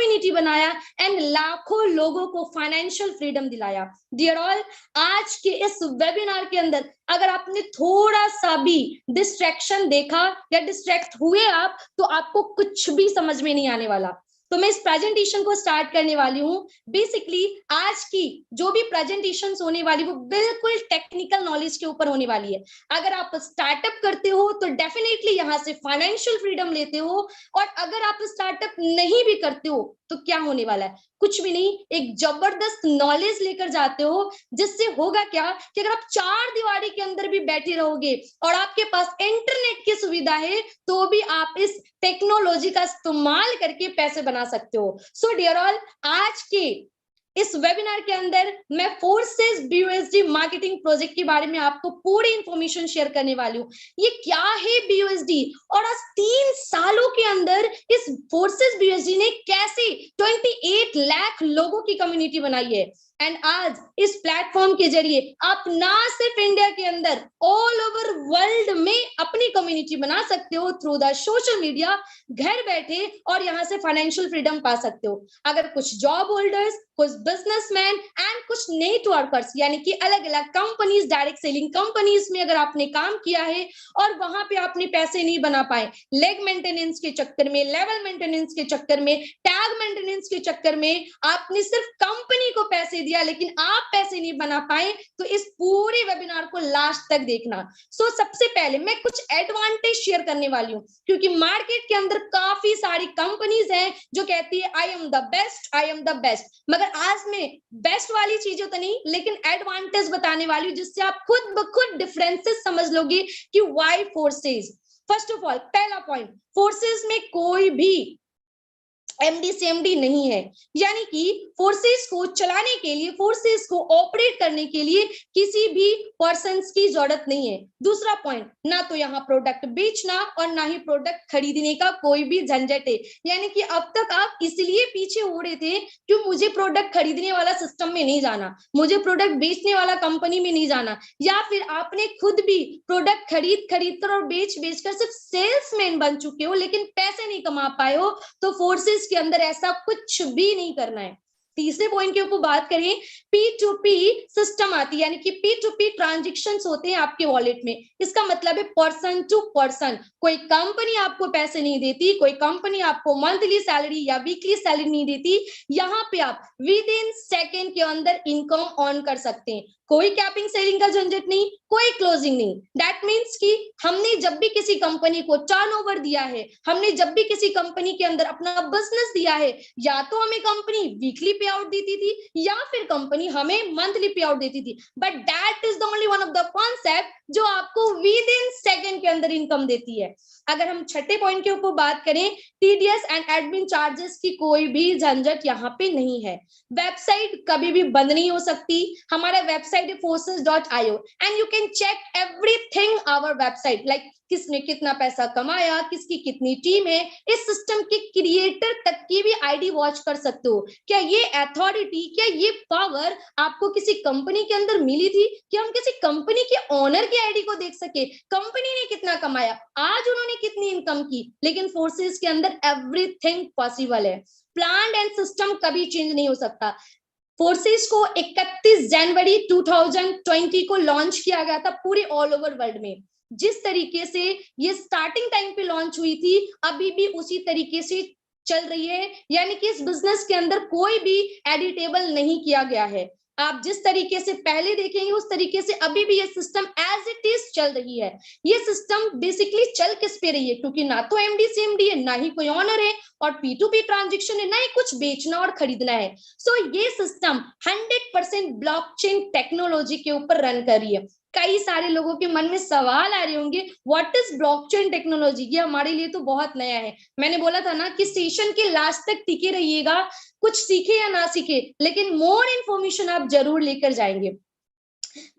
Community बनाया and लाखों लोगों को फाइनेंशियल फ्रीडम दिलाया। डियर ऑल, आज के इस वेबिनार के अंदर अगर आपने थोड़ा सा भी डिस्ट्रैक्शन देखा या डिस्ट्रैक्ट हुए आप, तो आपको कुछ भी समझ में नहीं आने वाला। तो मैं इस प्रेजेंटेशन को स्टार्ट करने वाली हूँ। बेसिकली आज की जो भी प्रेजेंटेशन होने वाली वो बिल्कुल टेक्निकल नॉलेज के ऊपर होने वाली है। अगर आप स्टार्टअप करते हो तो डेफिनेटली यहाँ से फाइनेंशियल फ्रीडम लेते हो, और अगर आप स्टार्टअप नहीं भी करते हो तो क्या होने वाला है? कुछ भी नहीं, एक जबरदस्त नॉलेज लेकर जाते हो, जिससे होगा क्या कि अगर आप चार दीवारी के अंदर भी बैठे रहोगे और आपके पास इंटरनेट की सुविधा है, तो भी आप इस टेक्नोलॉजी का इस्तेमाल करके पैसे बना सकते हो। सो डियर ऑल, आज के इस वेबिनार के अंदर मैं फोर्सेस बीयूएसडी मार्केटिंग प्रोजेक्ट के बारे में आपको पूरी इंफॉर्मेशन शेयर करने वाली हूँ। ये क्या है बीयूएसडी, और आज 3 सालों के अंदर इस फोर्सेस बीयूएसडी ने कैसे 28 लाख लोगों की कम्युनिटी बनाई है। एंड आज इस प्लेटफॉर्म के जरिए आप ना सिर्फ इंडिया के अंदर, ऑल ओवर वर्ल्ड में अपनी कम्युनिटी बना सकते हो थ्रू द सोशल मीडिया, घर बैठे, और यहाँ से फाइनेंशियल फ्रीडम पा सकते हो। अगर कुछ जॉब होल्डर्स, कुछ बिजनेसमैन एंड कुछ नेटवर्कर्स, यानी कि अलग अलग कंपनीज, डायरेक्ट सेलिंग कंपनीज में अगर आपने काम किया है और वहां पे आपने पैसे नहीं बना पाए, लेग मेंटेनेंस के चक्कर में, लेवल मेंटेनेंस के चक्कर में, टैग मेंटेनेंस के चक्कर में आपने सिर्फ कंपनी को पैसे दिया लेकिन आप पैसे नहीं बना पाए, तो इस पूरे वेबिनार को लास्ट तक देखना। सो सबसे पहले मैं कुछ एडवांटेज शेयर करने वाली हूँ, क्योंकि मार्केट के अंदर काफी सारी कंपनीज हैं जो कहती है I am the best, I am the best, मगर आज मैं बेस्ट वाली चीजों तो नहीं लेकिन एडवांटेज बताने वाली हूँ, जिससे आप खुद ब खुद डिफरेंसेस समझ लोगे कि why forces. First of all, पहला पॉइंट, फोर्सेस में कोई भी एमडी सीएमडी नहीं है, यानी कि फोर्सेस को चलाने के लिए, फोर्सेस को ऑपरेट करने के लिए किसी भी पर्सन्स की जरूरत नहीं है। दूसरा पॉइंट, ना तो यहाँ प्रोडक्ट बेचना और ना ही प्रोडक्ट खरीदने का कोई भी झंझट है, यानी कि अब तक आप इसलिए पीछे हो रहे थे कि मुझे प्रोडक्ट खरीदने वाला सिस्टम में नहीं जाना, मुझे प्रोडक्ट बेचने वाला कंपनी में नहीं जाना, या फिर आपने खुद भी प्रोडक्ट खरीद कर और बेच कर सिर्फ सेल्समैन बन चुके हो लेकिन पैसे नहीं कमा पाए हो, तो फोर्सेस के अंदर ऐसा कुछ भी नहीं करना है। तीसरे पॉइंट के ऊपर बात करें, P2P सिस्टम आती है, यानी कि P2P ट्रांजैक्शंस होते हैं आपके वॉलेट में। इसका मतलब है पर्सन टू पर्सन, कोई कंपनी आपको पैसे नहीं देती, कोई कंपनी आपको मंथली सैलरी या वीकली सैलरी नहीं देती, यहाँ पे आप विद इन सेकेंड के अंदर इनकम ऑन कर सकते हैं। कोई कैपिंग सेलिंग का झंझट नहीं, कोई क्लोजिंग नहीं। दैट मीन्स कि हमने जब भी किसी कंपनी को टर्नओवर दिया है, हमने जब भी किसी कंपनी के अंदर अपना बिजनेस दिया है, या तो हमें कंपनी वीकली पे आउट देती थी या फिर कंपनी हमें मंथली पे आउट देती थी, but that is the only one of the concept जो आपको विद इन सेकेंड के अंदर इनकम देती है। अगर हम छठे पॉइंट के ऊपर बात करें, टीडीएस एंड एडमिन चार्जेस की कोई भी झंझट यहाँ पे नहीं है। वेबसाइट कभी भी बंद नहीं हो सकती। हमारा वेबसाइट है forces.io and you can check everything our website, like किसने कितना पैसा कमाया, किसकी कितनी टीम है, इस सिस्टम के क्रिएटर तक की भी आईडी वॉच कर सकते हो। क्या ये अथॉरिटी, क्या ये पावर आपको किसी कंपनी के अंदर मिली थी कि हम किसी कंपनी के ओनर की आईडी को देख सके, कंपनी ने कितना कमाया, आज उन्होंने कितनी इनकम की? लेकिन फोर्सेस के अंदर एवरीथिंग पॉसिबल है। प्लान एंड सिस्टम कभी चेंज नहीं हो सकता। फोर्सेस को 31 जनवरी 2020 को लॉन्च किया गया था पूरे ऑल ओवर वर्ल्ड में। जिस तरीके से ये स्टार्टिंग टाइम पे लॉन्च हुई थी, अभी भी उसी तरीके से चल रही है, यानी कि इस बिजनेस के अंदर कोई भी एडिटेबल नहीं किया गया है। आप जिस तरीके से पहले देखेंगे उस तरीके से अभी भी ये सिस्टम एज इट इज चल रही है। ये सिस्टम बेसिकली चल किस पे रही है? क्योंकि ना तो एमडी सीएमडी है, ना ही कोई ऑनर है, और P2P ट्रांजैक्शन है, ना ही कुछ बेचना और खरीदना है। सो ये सिस्टम 100% ब्लॉकचेन टेक्नोलॉजी के ऊपर रन कर रही है। कई सारे लोगों के मन में सवाल आ रहे होंगे, व्हाट इज ब्लॉकचेन टेक्नोलॉजी? ये हमारे लिए तो बहुत नया है। मैंने बोला था ना कि सेशन के लास्ट तक टिके रहिएगा, कुछ सीखे या ना सीखे लेकिन मोर इन्फॉर्मेशन आप जरूर लेकर जाएंगे।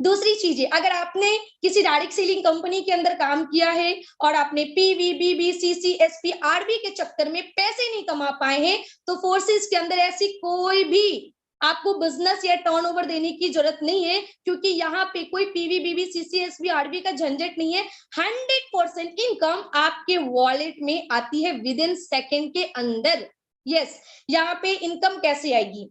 दूसरी चीज है, अगर आपने किसी डायरेक्ट सेलिंग कंपनी के अंदर काम किया है और आपने पीवी, बीबी, सीसी, एसपी, आरबी के चक्कर में पैसे नहीं कमा पाए हैं, तो फोर्सेस के अंदर ऐसी कोई भी आपको बिजनेस या टर्नओवर देने की जरूरत नहीं है, क्योंकि यहाँ पे कोई पीवी, बीबी, सीसी, एसपी, आरबी का झंझट नहीं है। 100% इनकम आपके वॉलेट में आती है विद इन सेकेंड के अंदर। यस, यहाँ पे इनकम कैसे आएगी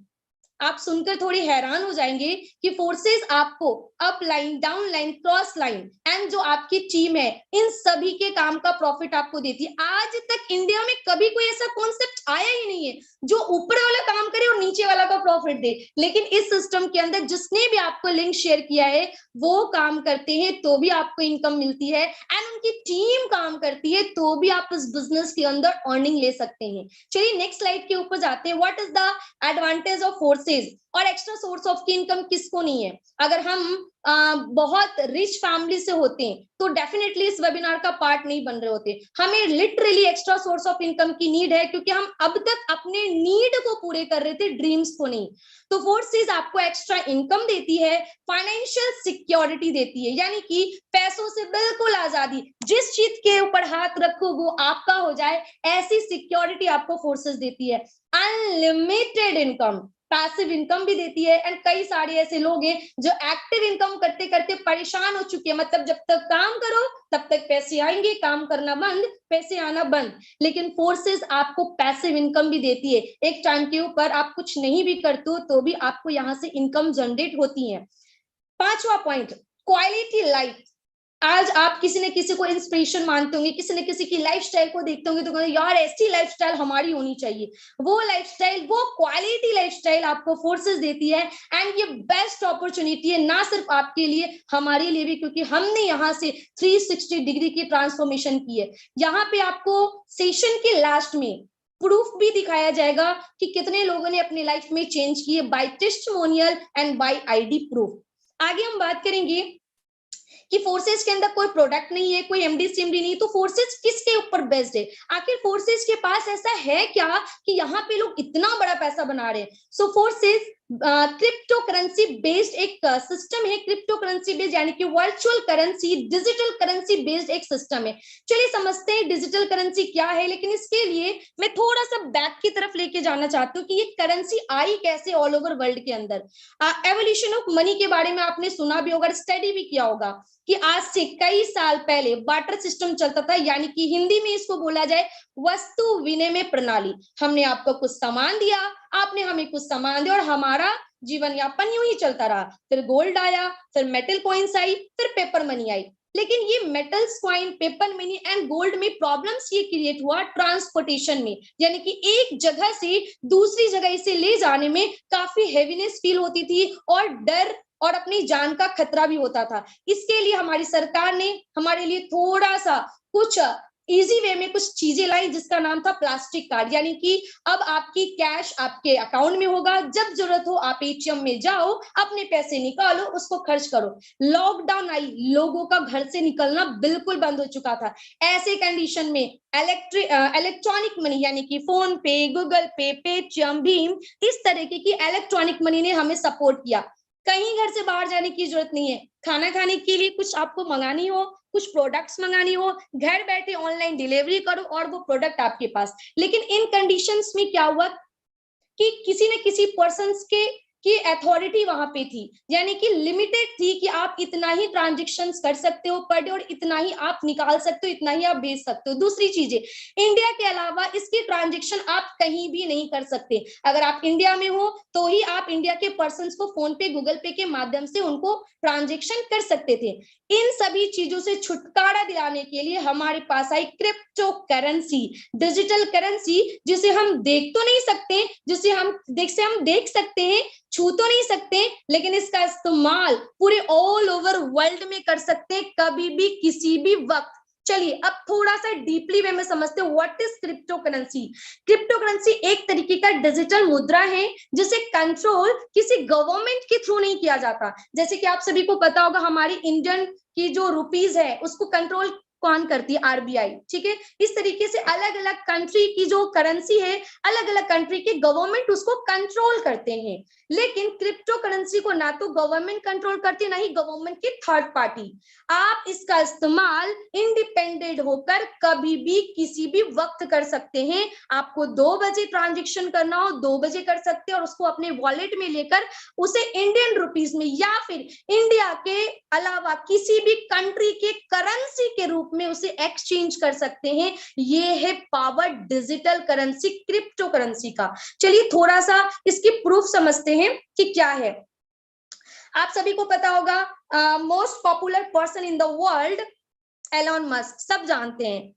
आप सुनकर थोड़ी हैरान हो जाएंगे कि फोर्सेस आपको up line, down line, cross line and जो आपकी टीम है इन सभी के काम का प्रॉफिट आपको देती है। आज तक इंडिया में कभी कोई ऐसा कॉन्सेप्ट आया ही नहीं है जो ऊपर वाला काम करे और नीचे वाला का प्रॉफिट दे, लेकिन इस सिस्टम के अंदर जिसने भी आपको लिंक शेयर किया है वो काम करते हैं तो भी आपको इनकम मिलती है एंड उनकी टीम काम करती है तो भी आप इस बिजनेस के अंदर अर्निंग ले सकते हैं। चलिए नेक्स्ट स्लाइड के ऊपर जाते हैं। What is the advantage of forces और एक्स्ट्रा सोर्स ऑफ की इनकम किसको नहीं है? अगर हम बहुत रिच फैमिली से होते हैं तो डेफिनेटली इस वेबिनार का पार्ट नहीं बन रहे होते। हमें literally extra source of income की नीड है क्योंकि हम अब तक अपने नीड को पूरे कर रहे थे, ड्रीम्स को नहीं। तो फोर्सेस आपको एक्स्ट्रा इनकम देती है, फाइनेंशियल सिक्योरिटी देती है, यानी कि पैसों से बिल्कुल आजादी, जिस चीज के ऊपर हाथ रखो वो आपका हो जाए, ऐसी सिक्योरिटी आपको फोर्सेस देती है। अनलिमिटेड इनकम, पैसिव इनकम भी देती है एंड कई सारे ऐसे लोग हैं जो एक्टिव इनकम करते करते परेशान हो चुके हैं, मतलब जब तक काम करो तब तक पैसे आएंगे, काम करना बंद पैसे आना बंद। लेकिन फोर्सेस आपको पैसिव इनकम भी देती है, एक टाइम के ऊपर आप कुछ नहीं भी करते हो तो भी आपको यहाँ से इनकम जनरेट होती है। पांचवा पॉइंट, क्वालिटी लाइफ। आज आप किसी न किसी को इंस्पिरेशन मानते होंगे, किसी न किसी की लाइफस्टाइल को देखते होंगे तो कहोगे यार ऐसी लाइफस्टाइल हमारी होनी चाहिए। वो लाइफस्टाइल, वो क्वालिटी लाइफस्टाइल आपको फोर्सेस देती है एंड ये बेस्ट अपॉर्चुनिटी है ना सिर्फ आपके लिए, हमारे लिए भी, क्योंकि हमने यहाँ से 360 डिग्री की ट्रांसफॉर्मेशन की है। यहाँ पे आपको सेशन के लास्ट में प्रूफ भी दिखाया जाएगा कि कितने लोगों ने अपनी लाइफ में चेंज किए by testimonial and by ID proof. आगे हम बात करेंगे कि फोर्सेस के अंदर कोई प्रोडक्ट नहीं है, कोई एमडी सीएमडी नहीं, तो फोर्सेस किसके ऊपर बेस्ड है? आखिर फोर्सेस के पास ऐसा है क्या कि यहाँ पे लोग इतना बड़ा पैसा बना रहे हैं? सो फोर्सेस क्रिप्टो करेंसी बेस्ड एक सिस्टम है, क्रिप्टो करेंसी बेस्ड यानी कि virtual currency, digital currency based एक सिस्टम है। चलिए समझते हैं डिजिटल करेंसी क्या है, लेकिन इसके लिए मैं थोड़ा सा बैक की तरफ लेके जाना चाहती हूँ कि ये करेंसी आई कैसे ऑल ओवर वर्ल्ड के अंदर। एवोल्यूशन ऑफ मनी के बारे में आपने सुना भी होगा, स्टडी भी किया होगा कि आज से कई साल पहले बार्टर सिस्टम चलता था, यानी कि हिंदी में इसको बोला जाए वस्तु विनिमय प्रणाली। हमने आपको कुछ सामान दिया, आपने हमें कुछ सामान दिया और हमारा जीवन यापन यूं ही चलता रहा। फिर गोल्ड आया, फिर मेटल कॉइन्स आई, फिर पेपर मनी आई। लेकिन ये metals coin, paper money and gold में प्रॉब्लम्स ये क्रिएट हुआ ट्रांसपोर्टेशन में, यानी कि एक जगह से दूसरी जगह इसे ले जाने में काफी हेवीनेस फील होती थी और डर और अपनी जान का खतरा भी होता था। इसके लिए हमारी सरकार ने हमारे लिए थोड़ा सा कुछ इजी वे में कुछ चीजें लाई जिसका नाम था प्लास्टिक कार्ड, यानी कि अब आपकी कैश आपके अकाउंट में होगा, जब जरूरत हो आप एटीएम में जाओ, अपने पैसे निकालो, उसको खर्च करो। लॉकडाउन आई, लोगों का घर से निकलना बिल्कुल बंद हो चुका था। ऐसे कंडीशन में इलेक्ट्रॉनिक मनी यानी कि फोन पे, गूगल पे, पेटीएम, भीम, इस तरीके की इलेक्ट्रॉनिक मनी ने हमें सपोर्ट किया। कहीं घर से बाहर जाने की जरूरत नहीं है, खाना खाने के लिए कुछ आपको मंगानी हो, कुछ प्रोडक्ट्स मंगानी हो, घर बैठे ऑनलाइन डिलीवरी करो और वो प्रोडक्ट आपके पास। लेकिन इन कंडीशंस में क्या हुआ कि किसी न किसी पर्सन की अथॉरिटी वहां पे थी, यानी कि लिमिटेड थी कि आप इतना ही ट्रांजेक्शन्स कर सकते हो पर डे और इतना ही आप निकाल सकते हो, इतना ही आप भेज सकते हो। दूसरी चीजें, इंडिया के अलावा इसकी ट्रांजेक्शन आप कहीं भी नहीं कर सकते। अगर आप इंडिया में हो तो ही आप इंडिया के पर्सन को फोन पे, गूगल पे के माध्यम से उनको ट्रांजेक्शन कर सकते थे। इन सभी चीजों से छुटकारा दिलाने के लिए हमारे पास आई क्रिप्टो करेंसी, डिजिटल करेंसी, जिसे हम देख तो नहीं सकते, जिसे हम देख सकते हैं, छू तो नहीं सकते, लेकिन इसका इस्तेमाल पूरे ऑल ओवर वर्ल्ड में कर सकते हैं, कभी भी किसी भी वक्त। चलिए अब थोड़ा सा डीपली वे में समझते हैं what is crypto currency. Crypto currency एक तरीके का डिजिटल मुद्रा है जिसे कंट्रोल किसी गवर्नमेंट के थ्रू नहीं किया जाता। जैसे कि आप सभी को पता होगा हमारी इंडियन की जो रुपीज है उसको कंट्रोल कौन करती है? आरबीआई, ठीक है। इस तरीके से अलग अलग कंट्री की जो करेंसी है, अलग अलग कंट्री के गवर्नमेंट उसको कंट्रोल करते हैं, लेकिन क्रिप्टो करेंसी को ना तो गवर्नमेंट कंट्रोल करती, ना ही गवर्नमेंट की थर्ड पार्टी। आप इसका इस्तेमाल इंडिपेंडेंट होकर कभी भी किसी भी वक्त कर सकते हैं। आपको 2 बजे ट्रांजेक्शन करना हो 2 बजे कर सकते हैं और उसको अपने वॉलेट में लेकर उसे इंडियन रुपीज में या फिर इंडिया के अलावा किसी भी कंट्री के करेंसी के रूप रूप में उसे एक्सचेंज कर सकते हैं। ये है power digital currency, crypto currency का। चलिए थोड़ा सा इसकी प्रूफ समझते हैं कि क्या है। आप सभी को पता होगा most popular person in the world Elon Musk, सब जानते हैं।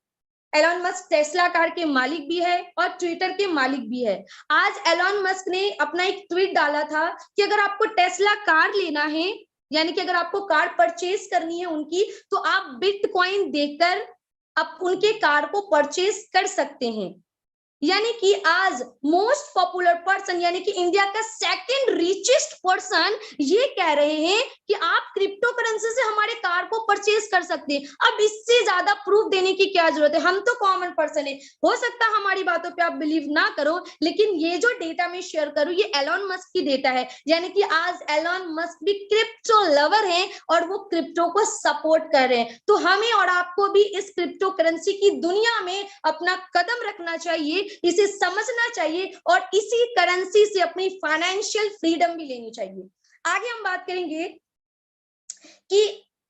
एलॉन मस्क टेस्ला कार के मालिक भी है और ट्विटर के मालिक भी है। आज एलॉन मस्क ने अपना एक ट्वीट डाला था कि अगर आपको टेस्ला कार लेना है, यानी कि अगर आपको कार परचेज करनी है उनकी, तो आप बिटकॉइन देकर आप उनके कार को परचेज कर सकते हैं। यानी कि आज मोस्ट पॉपुलर पर्सन, यानी कि इंडिया का सेकंड रिचेस्ट पर्सन ये कह रहे हैं कि आप क्रिप्टो करेंसी से हमारे कार को परचेज कर सकते हैं। अब इससे ज्यादा प्रूफ देने की क्या जरूरत है? हम तो कॉमन पर्सन है, हो सकता है हमारी बातों पे आप बिलीव ना करो, लेकिन ये जो डेटा मैं शेयर करूं ये एलॉन मस्क की डेटा है। यानी कि आज एलॉन मस्क भी क्रिप्टो लवर है और वो क्रिप्टो को सपोर्ट कर रहे हैं। तो हमें और आपको भी इस क्रिप्टो करेंसी की दुनिया में अपना कदम रखना चाहिए, इसे समझना चाहिए और इसी करेंसी से अपनी फाइनेंशियल फ्रीडम भी लेनी चाहिए। आगे हम बात करेंगे कि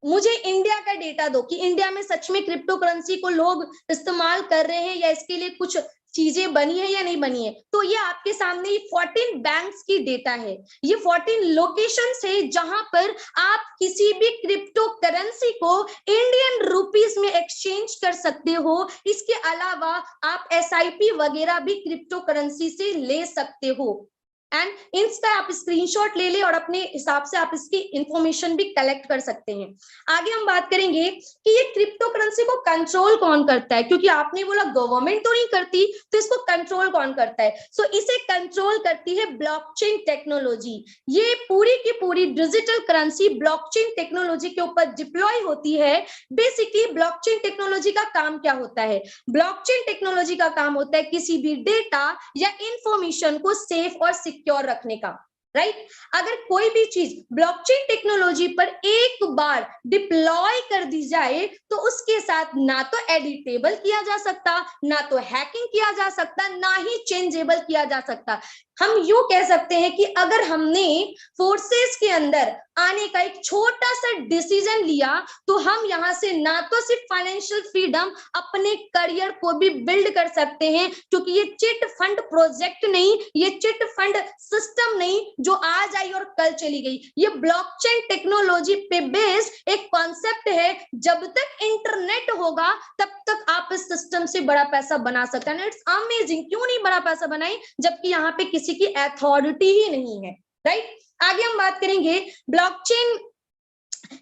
मुझे इंडिया का डेटा दो कि इंडिया में सच में क्रिप्टो करेंसी को लोग इस्तेमाल कर रहे हैं या इसके लिए कुछ चीजें बनी है या नहीं बनी है। तो ये आपके सामने 14 बैंक्स की डेटा है, ये 14 लोकेशंस है जहां पर आप किसी भी क्रिप्टो करेंसी को इंडियन रुपीस में एक्सचेंज कर सकते हो। इसके अलावा आप एसआईपी वगैरह भी क्रिप्टो करेंसी से ले सकते हो। एंड इसका आप स्क्रीनशॉट ले ले और अपने हिसाब से आप इसकी इंफॉर्मेशन भी कलेक्ट कर सकते हैं। आगे हम बात करेंगे कि ये क्रिप्टो करेंसी को कंट्रोल कौन करता है, क्योंकि आपने बोला गवर्नमेंट तो नहीं करती, तो इसको कंट्रोल कौन करता है? सो इसे कंट्रोल करती है ब्लॉकचेन टेक्नोलॉजी। ये पूरी की पूरी डिजिटल करेंसी ब्लॉकचेन टेक्नोलॉजी के ऊपर डिप्लॉय होती है। बेसिकली ब्लॉकचेन टेक्नोलॉजी का काम क्या होता है? ब्लॉकचेन टेक्नोलॉजी का काम होता है किसी भी डेटा या इंफॉर्मेशन को सेफ और सिक्योर रखने का, राइट? अगर कोई भी चीज ब्लॉकचेन टेक्नोलॉजी पर एक बार डिप्लॉय कर दी जाए तो उसके साथ ना तो एडिटेबल किया जा सकता, ना तो हैकिंग किया जा सकता, ना ही चेंजेबल किया जा सकता। हम यूं कह सकते हैं कि अगर हमने फोर्सेस के अंदर आने का एक छोटा सा डिसीजन लिया तो हम यहां से ना तो सिर्फ फाइनेंशियल फ्रीडम, अपने करियर को भी बिल्ड कर सकते हैं। क्योंकि ये चिट फंड प्रोजेक्ट नहीं, ये चिट फंड सिस्टम नहीं जो आज आई और कल चली गई। ये ब्लॉकचेन टेक्नोलॉजी पे बेस्ड एक कॉन्सेप्ट है। जब तक इंटरनेट होगा तब तक आप इस सिस्टम से बड़ा पैसा बना सकते हैं। इट्स अमेजिंग, क्यों नहीं बड़ा पैसा बनाए जबकि यहाँ पे किसी की अथॉरिटी ही नहीं है, राइट? आगे हम बात करेंगे ब्लॉकचेन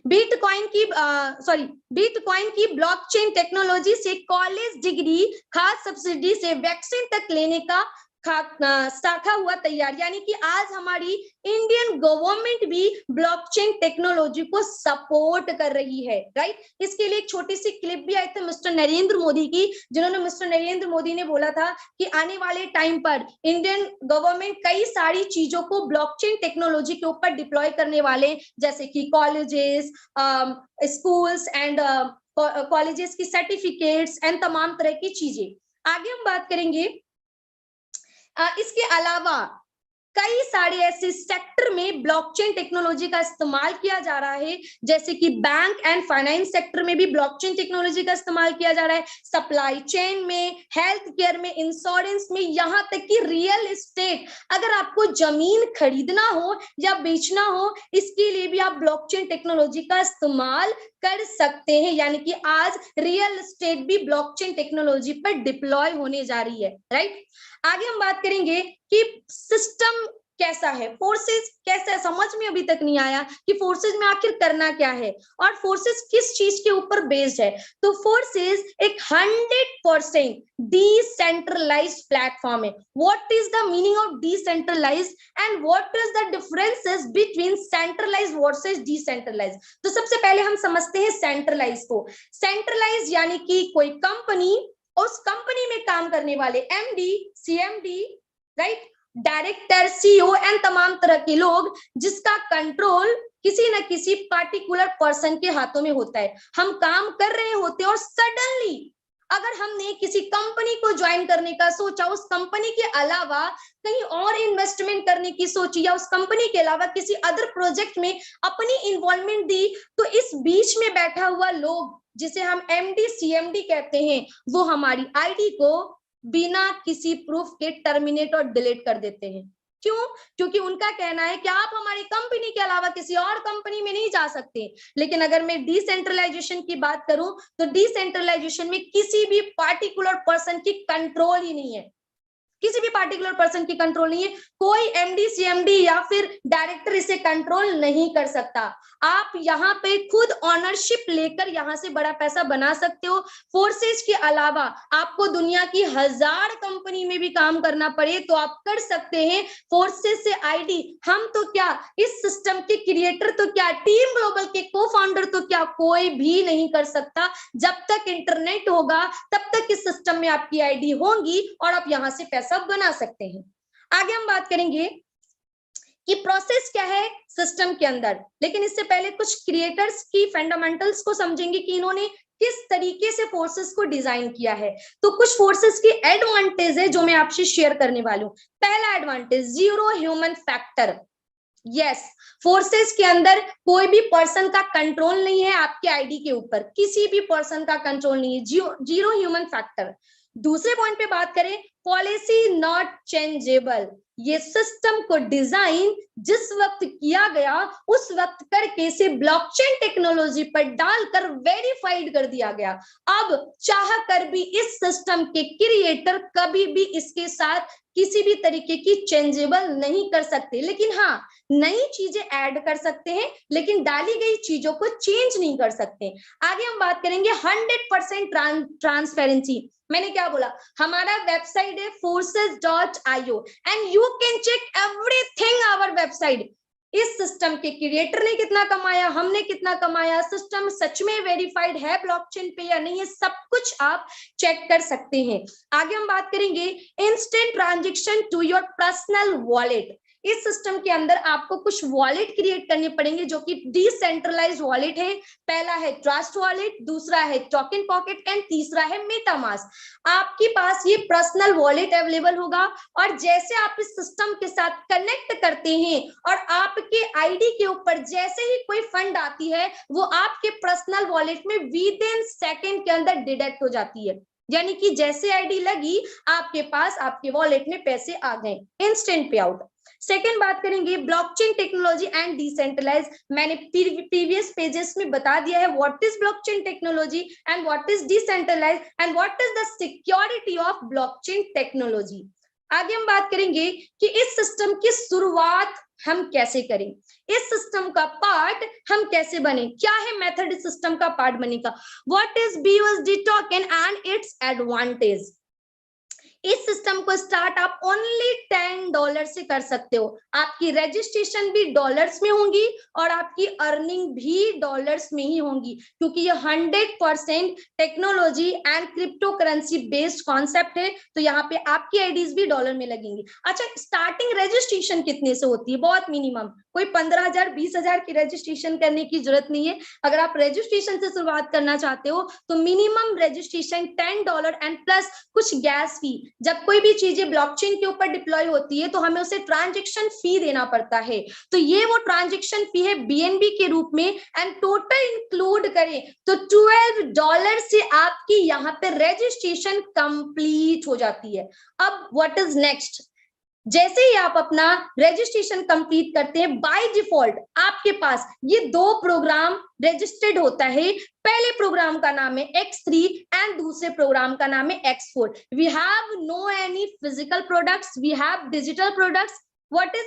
बिटकॉइन की ब्लॉकचेन टेक्नोलॉजी से कॉलेज डिग्री, खास सब्सिडी से वैक्सीन तक लेने का शाखा हुआ तैयार। यानी कि आज हमारी इंडियन गवर्नमेंट भी ब्लॉकचेन टेक्नोलॉजी को सपोर्ट कर रही है, राइट? इसके लिए एक छोटी सी क्लिप भी आई थी मिस्टर नरेंद्र मोदी की, जिन्होंने मिस्टर नरेंद्र मोदी ने बोला था कि आने वाले टाइम पर इंडियन गवर्नमेंट कई सारी चीजों को ब्लॉकचेन टेक्नोलॉजी के ऊपर डिप्लॉय करने वाले, जैसे कि कॉलेजेस, स्कूल्स एंड कॉलेजेस की सर्टिफिकेट्स एंड तमाम तरह की चीजें। आगे हम बात करेंगे इसके अलावा कई सारे ऐसे सेक्टर में ब्लॉकचेन टेक्नोलॉजी का इस्तेमाल किया जा रहा है, जैसे कि बैंक एंड फाइनेंस सेक्टर में भी ब्लॉकचेन टेक्नोलॉजी का इस्तेमाल किया जा रहा है, सप्लाई चेन में, हेल्थ केयर में, इंश्योरेंस में, यहाँ तक कि रियल एस्टेट, अगर आपको जमीन खरीदना हो या बेचना हो, इसके लिए भी आप ब्लॉकचेन टेक्नोलॉजी का इस्तेमाल कर सकते हैं। यानी कि आज रियल एस्टेट भी ब्लॉकचेन टेक्नोलॉजी पर डिप्लॉय होने जा रही है, राइट? आगे हम बात करेंगे कि सिस्टम कैसा है, फोर्सेस कैसा है। समझ में अभी तक नहीं आया कि फोर्सेस में आखिर करना क्या है और फोर्सेस किस चीज के ऊपर बेस्ड है। तो फोर्सेस एक 100% डिसेंट्रलाइज्ड प्लेटफॉर्म है। What is the meaning of decentralised and what is the differences between centralised versus decentralised? तो सबसे पहले हम समझते हैं सेंट्रलाइज्ड को। सेंट्रलाइज्ड यानी कि कोई कंपनी, उस कंपनी में काम करने वाले MD, CMD, right, director, CEO and तमाम तरह के लोग, जिसका कंट्रोल किसी न किसी पार्टिकुलर पर्सन के हाथों में होता है। हम काम कर रहे होते हैं और सडनली अगर हमने किसी कंपनी को ज्वाइन करने का सोचा, उस कंपनी के अलावा कहीं और इन्वेस्टमेंट करने की सोची या उस कंपनी के अलावा किसी अदर प्रोजेक्ट में अपनी इन्वॉल्वमेंट दी, तो इस बीच में बैठा हुआ लोग जिसे हम MD CMD कहते हैं, वो हमारी आईडी को बिना किसी प्रूफ के टर्मिनेट और डिलीट कर देते हैं। क्यों? क्योंकि उनका कहना है कि आप हमारी कंपनी के अलावा किसी और कंपनी में नहीं जा सकते। लेकिन अगर मैं डिसेंट्रलाइजेशन की बात करूं तो डिसेंट्रलाइजेशन में किसी भी पार्टिकुलर पर्सन की कंट्रोल ही नहीं है, किसी भी पार्टिकुलर पर्सन की कंट्रोल नहीं है। कोई MD CMD या फिर डायरेक्टर इसे कंट्रोल नहीं कर सकता। आप यहाँ पे खुद ऑनरशिप लेकर यहाँ से बड़ा पैसा बना सकते हो। फोर्सेस के अलावा आपको दुनिया की 1000 कंपनी में भी काम करना पड़े तो आप कर सकते हैं। फोर्सेस से आईडी, हम तो क्या, इस सिस्टम के क्रिएटर तो क्या, टीम ग्लोबल के को फाउंडर तो क्या, कोई भी नहीं कर सकता। जब तक इंटरनेट होगा तब तक इस सिस्टम में आपकी आईडी होंगी और आप यहाँ से पैसा सब बना सकते हैं। आगे हम बात करेंगे कि प्रोसेस क्या है सिस्टम के अंदर, लेकिन इससे पहले कुछ क्रिएटर्स की फंडामेंटल्स को समझेंगे कि इन्होंने किस तरीके से फोर्सेस को डिजाइन किया है। तो कुछ फोर्सेस की एडवांटेज है जो मैं आपसे शेयर करने वाली हूं। पहला advantage, zero human factor. Yes, forces के अंदर कोई भी पर्सन का कंट्रोल नहीं है आपके आईडी के ऊपर, किसी भी पर्सन का कंट्रोल नहीं है, जीरो ह्यूमन फैक्टर। दूसरे पॉइंट पे बात करें, पॉलिसी नॉट चेंजेबल। ये सिस्टम को डिजाइन जिस वक्त किया गया उस वक्त करके इसे ब्लॉकचेन टेक्नोलॉजी पर डालकर वेरीफाइड कर दिया गया। अब चाह कर भी इस सिस्टम के क्रिएटर कभी भी इसके साथ किसी भी तरीके की चेंजेबल नहीं कर सकते, लेकिन हाँ नई चीजें ऐड कर सकते हैं, लेकिन डाली गई चीजों को चेंज नहीं कर सकते। आगे हम बात करेंगे 100% ट्रांसपेरेंसी। मैंने क्या बोला, हमारा वेबसाइट है forces.io and you can check everything our website. इस सिस्टम के क्रिएटर ने कितना कमाया, हमने कितना कमाया, सिस्टम सच में वेरीफाइड है ब्लॉकचेन पे या नहीं, ये सब कुछ आप चेक कर सकते हैं। आगे हम बात करेंगे instant transaction to your personal wallet. इस सिस्टम के अंदर आपको कुछ वॉलेट क्रिएट करने पड़ेंगे जो कि डिसेंट्रलाइज्ड वॉलेट है। पहला है ट्रस्ट वॉलेट, दूसरा है टोकन पॉकेट एंड तीसरा है मेटामास्क। आपके पास ये पर्सनल वॉलेट अवेलेबल होगा और जैसे आप इस सिस्टम के साथ कनेक्ट करते हैं और आपके आईडी के ऊपर जैसे ही कोई फंड आती है वो आपके पर्सनल वॉलेट में विद इन सेकेंड के अंदर डिडक्ट हो जाती है। यानी कि जैसे आईडी लगी आपके पास आपके वॉलेट में पैसे आ गए, इंस्टेंट पे आउट। सेकेंड बात करेंगे ब्लॉकचेन टेक्नोलॉजी एंड डिसेंट्रलाइज। मैंने प्रीवियस पेजेस में बता दिया है what is blockchain technology and what is decentralise and what is the security of blockchain technology. आगे हम बात करेंगे कि इस सिस्टम की शुरुआत हम कैसे करें, इस सिस्टम का पार्ट हम कैसे बने, क्या है मेथड इस सिस्टम का पार्ट बनने का, what is BUSD token and it's advantage. इस सिस्टम को स्टार्ट आप ओनली $10 से कर सकते हो। आपकी रजिस्ट्रेशन भी डॉलर्स में होंगी और आपकी अर्निंग भी डॉलर्स में ही होंगी, क्योंकि ये 100% technology and crypto currency based concept है। तो यहाँ पे आपकी आईडीज भी डॉलर में लगेंगी। अच्छा, स्टार्टिंग रजिस्ट्रेशन कितने से होती है? बहुत मिनिमम, कोई 15,000 20,000 की रजिस्ट्रेशन करने की जरूरत नहीं है। अगर आप रजिस्ट्रेशन से शुरुआत करना चाहते हो तो मिनिमम रजिस्ट्रेशन $10 एंड प्लस कुछ गैस फी। जब कोई भी चीजें ब्लॉकचेन के ऊपर डिप्लॉय होती है तो हमें उसे ट्रांजैक्शन फी देना पड़ता है, तो ये वो ट्रांजैक्शन फी है BNB के रूप में। एंड टोटल इंक्लूड करें तो $12 से आपकी यहाँ पे रजिस्ट्रेशन कंप्लीट हो जाती है। अब व्हाट इज नेक्स्ट, जैसे ही आप अपना रजिस्ट्रेशन कंप्लीट करते हैं बाय डिफॉल्ट आपके पास ये 2 प्रोग्राम रजिस्टर्ड होता है। पहले प्रोग्राम का नाम है X3 एंड दूसरे प्रोग्राम का नाम है X4। We have no any physical products, we have digital products. What is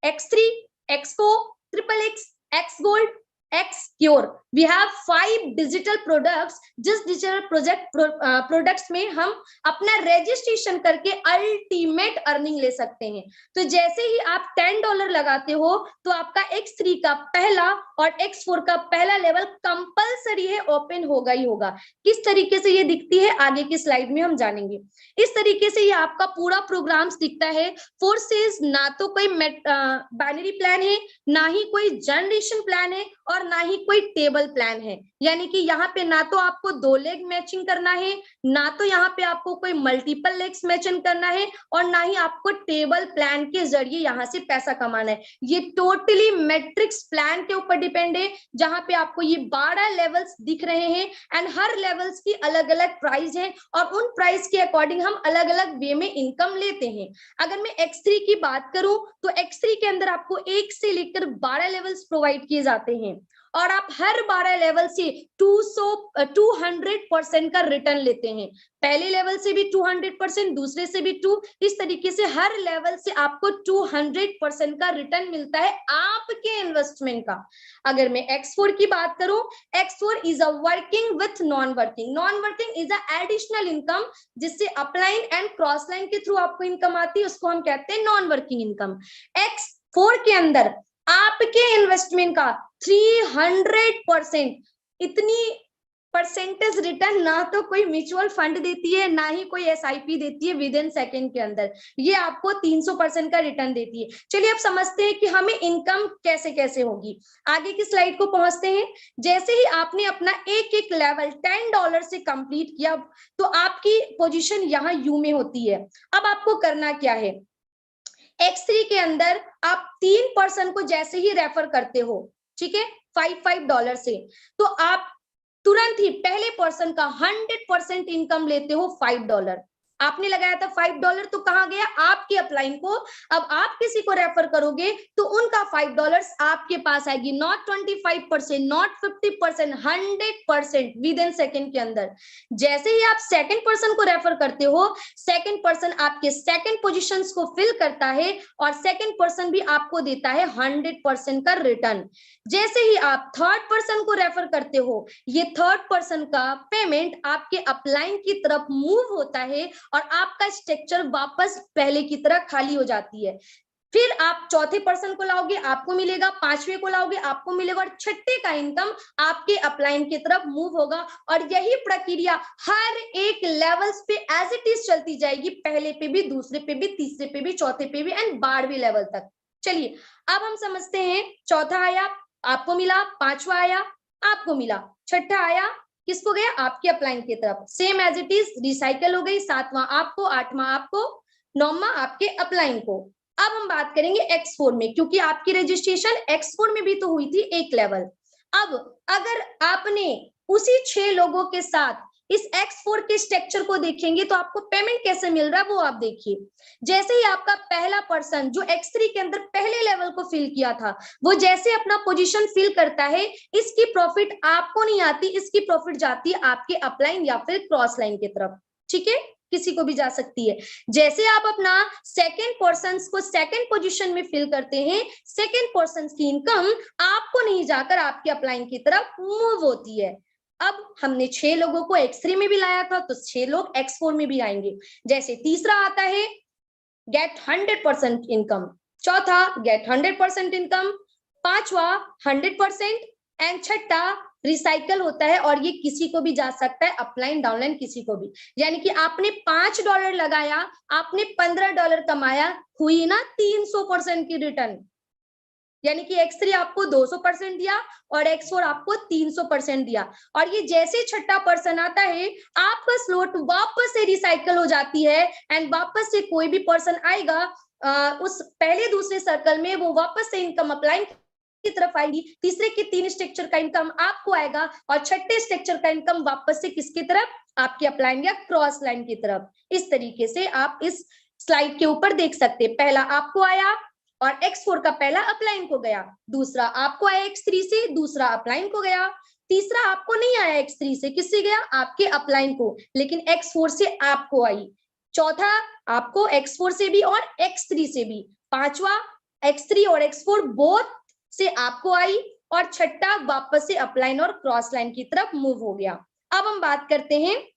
X3, X4, XXX, X Gold, X Cure। We have 5 digital products. जिस डिजिटल प्रोडक्ट्स में हम अपना रजिस्ट्रेशन करके अल्टीमेट अर्निंग ले सकते हैं। तो जैसे ही आप $10 लगाते हो तो आपका X3 का पहला और X4 का पहला लेवल कंपलसरी है, ओपन होगा ही होगा। किस तरीके से ये दिखती है आगे की स्लाइड में हम जानेंगे। इस तरीके से ये आपका पूरा प्रोग्राम दिखता है। फोर्सेस ना तो कोई बाइनरी प्लान है, ना ही कोई जनरेशन प्लान है और और ना ही कोई टेबल प्लान है, यानी कि यहाँ पे ना तो आपको 2 लेग मैचिंग करना है, ना तो यहाँ पे आपको कोई मल्टीपल लेग्स मैचिंग करना है, और ना ही आपको टेबल प्लान के जरिए यहाँ से पैसा कमाना है। ये टोटली मैट्रिक्स प्लान के ऊपर डिपेंड है, जहां पे आपको ये 12 लेवल्स दिख रहे हैं एंड हर लेवल्स की अलग अलग प्राइस है और उन प्राइस के अकॉर्डिंग हम अलग अलग वे में इनकम लेते हैं। अगर मैं X3 की बात करूं तो X3 के अंदर आपको 1 से लेकर 12 लेवल्स प्रोवाइड किए जाते हैं और आप हर 12 लेवल से 200% का रिटर्न लेते हैं। पहले लेवल से भी 200%, दूसरे से भी 2, इस तरीके से हर लेवल से आपको 200% का रिटर्न मिलता है आपके इन्वेस्टमेंट का। अगर मैं X4 की बात करूं, X4 is a working with non working. Non working is a additional income जिससे अपलाइन एंड क्रॉस लाइन के थ्रू आपको इनकम आती है, उसको हम कहते हैं नॉन वर्किंग इनकम। X4 के अंदर आपके इन्वेस्टमेंट का 300%, इतनी परसेंटेज रिटर्न ना तो कोई म्यूचुअल फंड देती है, ना ही कोई SIP देती है विद इन सेकेंड के अंदर, ये आपको 300% का रिटर्न देती है। चलिए अब समझते हैं कि हमें इनकम कैसे कैसे होगी। आगे की स्लाइड को पहुंचते हैं। जैसे ही आपने अपना एक एक लेवल $10 से कंप्लीट किया तो आपकी पोजीशन यहाँ यू में होती है। अब आपको करना क्या है, X3 के अंदर आप 3% को जैसे ही रेफर करते हो, ठीक है, $5 से, तो आप तुरंत ही पहले पर्सन का 100% इनकम लेते हो $5। आपने लगाया था $5 तो कहां गया, आपके अपलाइन को। अब आप किसी को रेफर करोगे तो उनका $5 आपके पास आएगी, not 25%, not 50%, 100% with in second के अंदर। जैसे ही आप सेकंड पर्सन को रेफर करते हो, सेकंड पर्सन आपके सेकंड पोजीशंस को फिल करता है और सेकंड पर्सन भी आपको देता है 100% का रिटर्न। जैसे ही आप थर्ड पर्सन को रेफर करते हो, ये थर्ड पर्सन का पेमेंट आपके अपलाइन की तरफ मूव होता है और आपका स्ट्रक्चर वापस पहले की तरह खाली हो जाती है। फिर आप चौथे पर्सन को लाओगे, आपको मिलेगा, पांचवे को लाओगे, आपको मिलेगा, और छठे का इनकम आपके अपलाइन की तरफ मूव होगा। और यही प्रक्रिया हर एक लेवल्स पे एज इट इज चलती जाएगी, पहले पे भी, दूसरे पे भी, तीसरे पे भी, चौथे पे भी एंड 12वें लेवल तक। चलिए अब हम समझते हैं, चौथा आया आपको मिला, पांचवा आया आपको मिला, छठा आया किसको गया, आपके अपलाइन की तरफ, same as it is recycle हो गई, सातवां आपको, आठवां आपको, नौवां आपके अपलाइन को। अब हम बात करेंगे X4 में, क्योंकि आपकी रजिस्ट्रेशन X4 में भी तो हुई थी एक लेवल। अब अगर आपने उसी 6 लोगों के साथ इस X4 के स्ट्रक्चर को देखेंगे तो आपको पेमेंट कैसे मिल रहा है वो आप देखिए। जैसे ही आपका पहला पर्सन जो X3 के अंदर पहले लेवल को फिल किया था, वो जैसे अपना पोजीशन फिल करता है, इसकी प्रॉफिट आपको नहीं आती, इसकी प्रॉफिट जाती है आपके अपलाइन या फिर क्रॉस लाइन की तरफ, ठीक है, किसी को भी जा सकती है। जैसे आप अपना सेकंड पर्सन को सेकंड पोजीशन में फिल करते हैं, सेकंड पर्सन की इनकम आपको नहीं जाकर आपके अपलाइन की तरफ मूव होती है। अब हमने 6 लोगों को X3 में भी लाया था, तो 6 लोग X4 में भी आएंगे। जैसे तीसरा आता है गेट 100% इनकम, चौथा गेट 100% इनकम, पांचवा 100% एंड छठा रिसाइकल होता है, और ये किसी को भी जा सकता है, अपलाइन डाउनलाइन किसी को भी। यानी कि आपने $5 लगाया, आपने $15 कमाया, हुई ना 300% की रिटर्न। यानी कि X3 आपको 200% दिया और X4 आपको 300% दिया। और ये जैसे छठा पर्सन आता है, आपका स्लॉट वापस से रिसाइकल हो जाती है एंड वापस से कोई भी पर्सन आएगा उस पहले दूसरे सर्कल में, वो वापस से इनकम अपलाइन की तरफ आएगी, तीसरे के 3 स्ट्रक्चर का इनकम आपको आएगा और छठे स्ट्रक्चर का इनकम वापस से किसकी तरफ, आपके अपलाइन या क्रॉस लाइन की तरफ। इस तरीके से आप इस स्लाइड के ऊपर देख सकते हैं, पहला आपको आया और X4 का पहला अपलाइन को गया, दूसरा आपको आया X3 से, दूसरा अपलाइन को गया, तीसरा आपको नहीं आया X3 से, किससे गया, आपके अपलाइन को, लेकिन X4 से आपको आई, चौथा आपको X4 से भी और X3 से भी, पांचवा X3 और X4 बोथ से आपको आई, और छठा वापस से अपलाइन और क्रॉस लाइन की तरफ मूव हो गया। अब हम बात करते हैं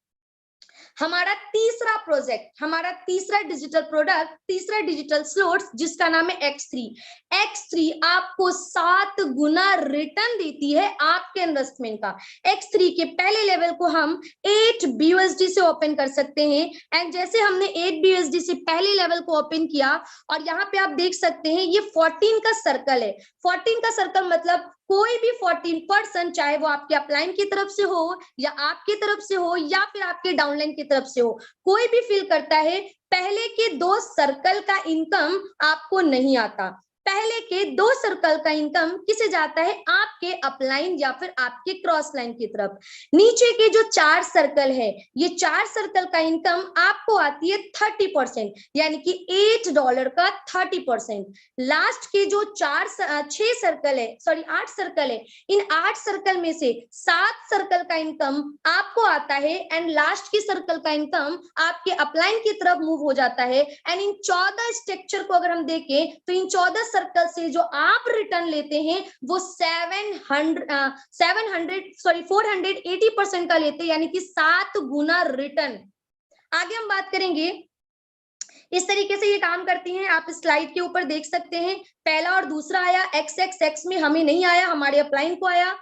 हमारा तीसरा प्रोजेक्ट, हमारा तीसरा डिजिटल प्रोडक्ट, तीसरा डिजिटल स्लॉट्स, जिसका नाम है X3। X3 आपको 7 गुना रिटर्न देती है आपके इन्वेस्टमेंट का। X3 के पहले लेवल को हम 8 BUSD से ओपन कर सकते हैं, एंड जैसे हमने 8 BUSD से पहले लेवल को ओपन किया, और यहाँ पे आप देख सकते हैं ये 14 का सर्कल है। 14 का सर्कल मतलब कोई भी 14%, चाहे वो आपके अपलाइन की तरफ से हो या आपकी तरफ से हो या फिर आपके डाउनलाइन की तरफ से हो, कोई भी फील करता है पहले के 2 सर्कल का इनकम आपको नहीं आता। पहले के 2 सर्कल का इनकम किसे जाता है? आपके अपलाइन या फिर आपके क्रॉस लाइन की तरफ। नीचे के जो 4 सर्कल है, ये 4 सर्कल का इनकम आपको आती है 30%, यानी कि $8 का 30%। लास्ट के जो 6 सर्कल है, सॉरी 8 सर्कल है, इन 8 सर्कल में से 7 सर्कल का इनकम आपको आता है एंड लास्ट की सर्कल का इनकम आपके अपलाइन की तरफ मूव हो जाता है। एंड इन 14 स्ट्रक्चर को अगर हम देखें तो इन 14 सर्कल से जो आप रिटर्न लेते हैं वो 480% का लेते हैं, यानी कि 7 गुना रिटर्न। आगे हम बात करेंगे, इस तरीके से ये काम करती हैं। आप स्लाइड के ऊपर देख सकते हैं, पहला और दूसरा आया, XXX में हमें नहीं आया, हमारे अपलाइन को आया,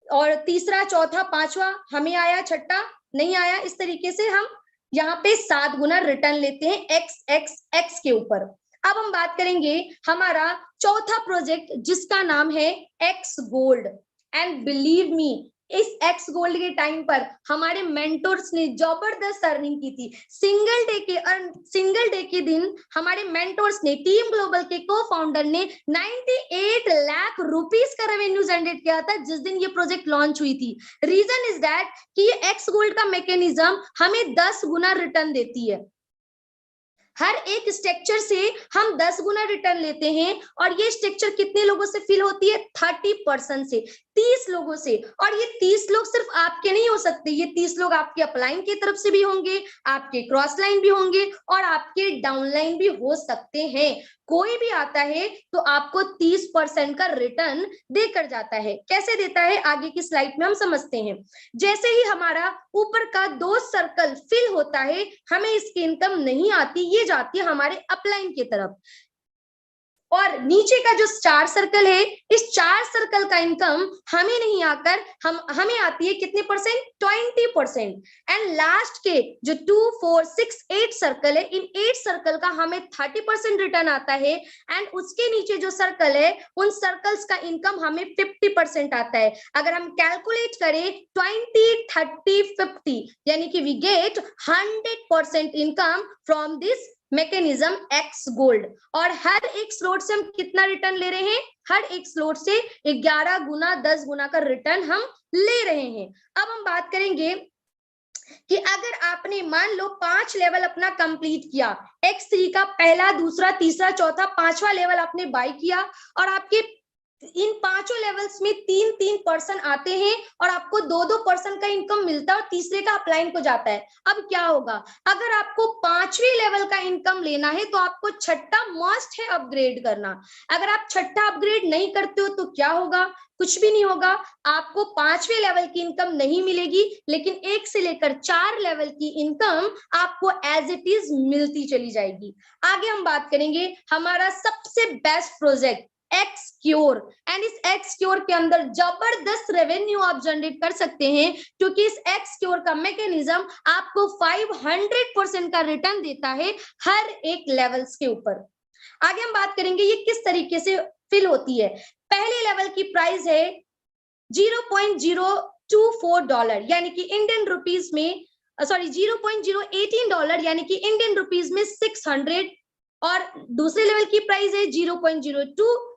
और तीसरा, चौथा, पांचवा हमें आया, छठा नहीं आया। इस तरीके से हम यहाँ पे 7 गुना रिटर्न लेते हैं XXX के ऊपर। अब हम बात करेंगे हमारा चौथा प्रोजेक्ट, जिसका नाम है x gold. And believe me, इस एक्स गोल्ड के टाइम पर हमारे मेंटोर्स ने जबरदस्त अर्निंग की थी। सिंगल डे के दिन हमारे मेंटोर्स ने, टीम ग्लोबल के को फाउंडर ने 98 लाख रुपीस का रेवेन्यू जनरेट किया था जिस दिन ये प्रोजेक्ट लॉन्च हुई थी। रीजन इज दैट कि ये एक्स गोल्ड का मैकेनिज्म हमें 10 गुना रिटर्न देती है। हर एक स्ट्रक्चर से हम 10 गुना रिटर्न लेते हैं, और ये स्ट्रक्चर कितने लोगों से फिल होती है? 30% से, 30 लोगों से। और ये 30 लोग सिर्फ आपके नहीं हो सकते, ये 30 लोग आपके अपलाइन की तरफ से भी होंगे, आपके क्रॉस लाइन भी होंगे और आपके डाउनलाइन भी हो सकते हैं। कोई भी आता है तो आपको 30% का रिटर्न देकर जाता है। कैसे देता है आगे की स्लाइड में हम समझते हैं। जैसे ही हमारा ऊपर का 2 सर्कल फिल होता है, हमें इसकी इनकम नहीं आती, ये जाती है हमारे अपलाइन की तरफ। और नीचे का जो 4 सर्कल है, इस 4 सर्कल का इनकम हमें नहीं आकर हमें आती है कितने परसेंट? 20%। एंड लास्ट के जो 2, 4, 6, 8 सर्कल है, इन 8 सर्कल का हमें 30% रिटर्न आता है। एंड उसके नीचे जो सर्कल है, उन सर्कल्स का इनकम हमें 50% आता है। अगर हम कैलकुलेट करें 20, 30, 50, यानी कि we get 100% income from this mechanism X gold. और हर एक स्लॉट से हम कितना रिटर्न ले रहे हैं? हर एक स्लॉट से 11 गुना, 10 गुना का रिटर्न हम ले रहे हैं। अब हम बात करेंगे कि अगर आपने मान लो 5 लेवल अपना कंप्लीट किया, X3 का पहला, दूसरा, तीसरा, चौथा, 5वां लेवल आपने बाय किया, और आपके इन 5 लेवल्स में 3-3 पर्सन आते हैं और आपको 2-2 पर्सन का इनकम मिलता है और तीसरे का अपलाइन को जाता है। अब क्या होगा? अगर आपको 5वें लेवल का इनकम लेना है तो आपको छठा मस्ट है अपग्रेड करना। अगर आप छठा अपग्रेड नहीं करते हो तो क्या होगा? कुछ भी नहीं होगा। आपको 5वें लेवल की इनकम नहीं मिलेगी, लेकिन 1 से लेकर 4 लेवल की इनकम आपको एज इट इज मिलती चली जाएगी। आगे हम बात करेंगे हमारा सबसे बेस्ट प्रोजेक्ट एक्सक्योर। एंड इस एक्सक्योर के अंदर जबरदस्त रेवेन्यू आप जनरेट कर सकते हैं, क्योंकि इस एक्सक्योर का मैकेनिज्म आपको 500% का रिटर्न देता है हर एक लेवल्स के ऊपर। आगे हम बात करेंगे ये किस तरीके से फिल होती है। पहले लेवल की प्राइस है $0.024, यानी कि इंडियन रुपीज में, सॉरी $0.018, यानी कि इंडियन रुपीज में 600। और दूसरे लेवल की प्राइस है $0.02,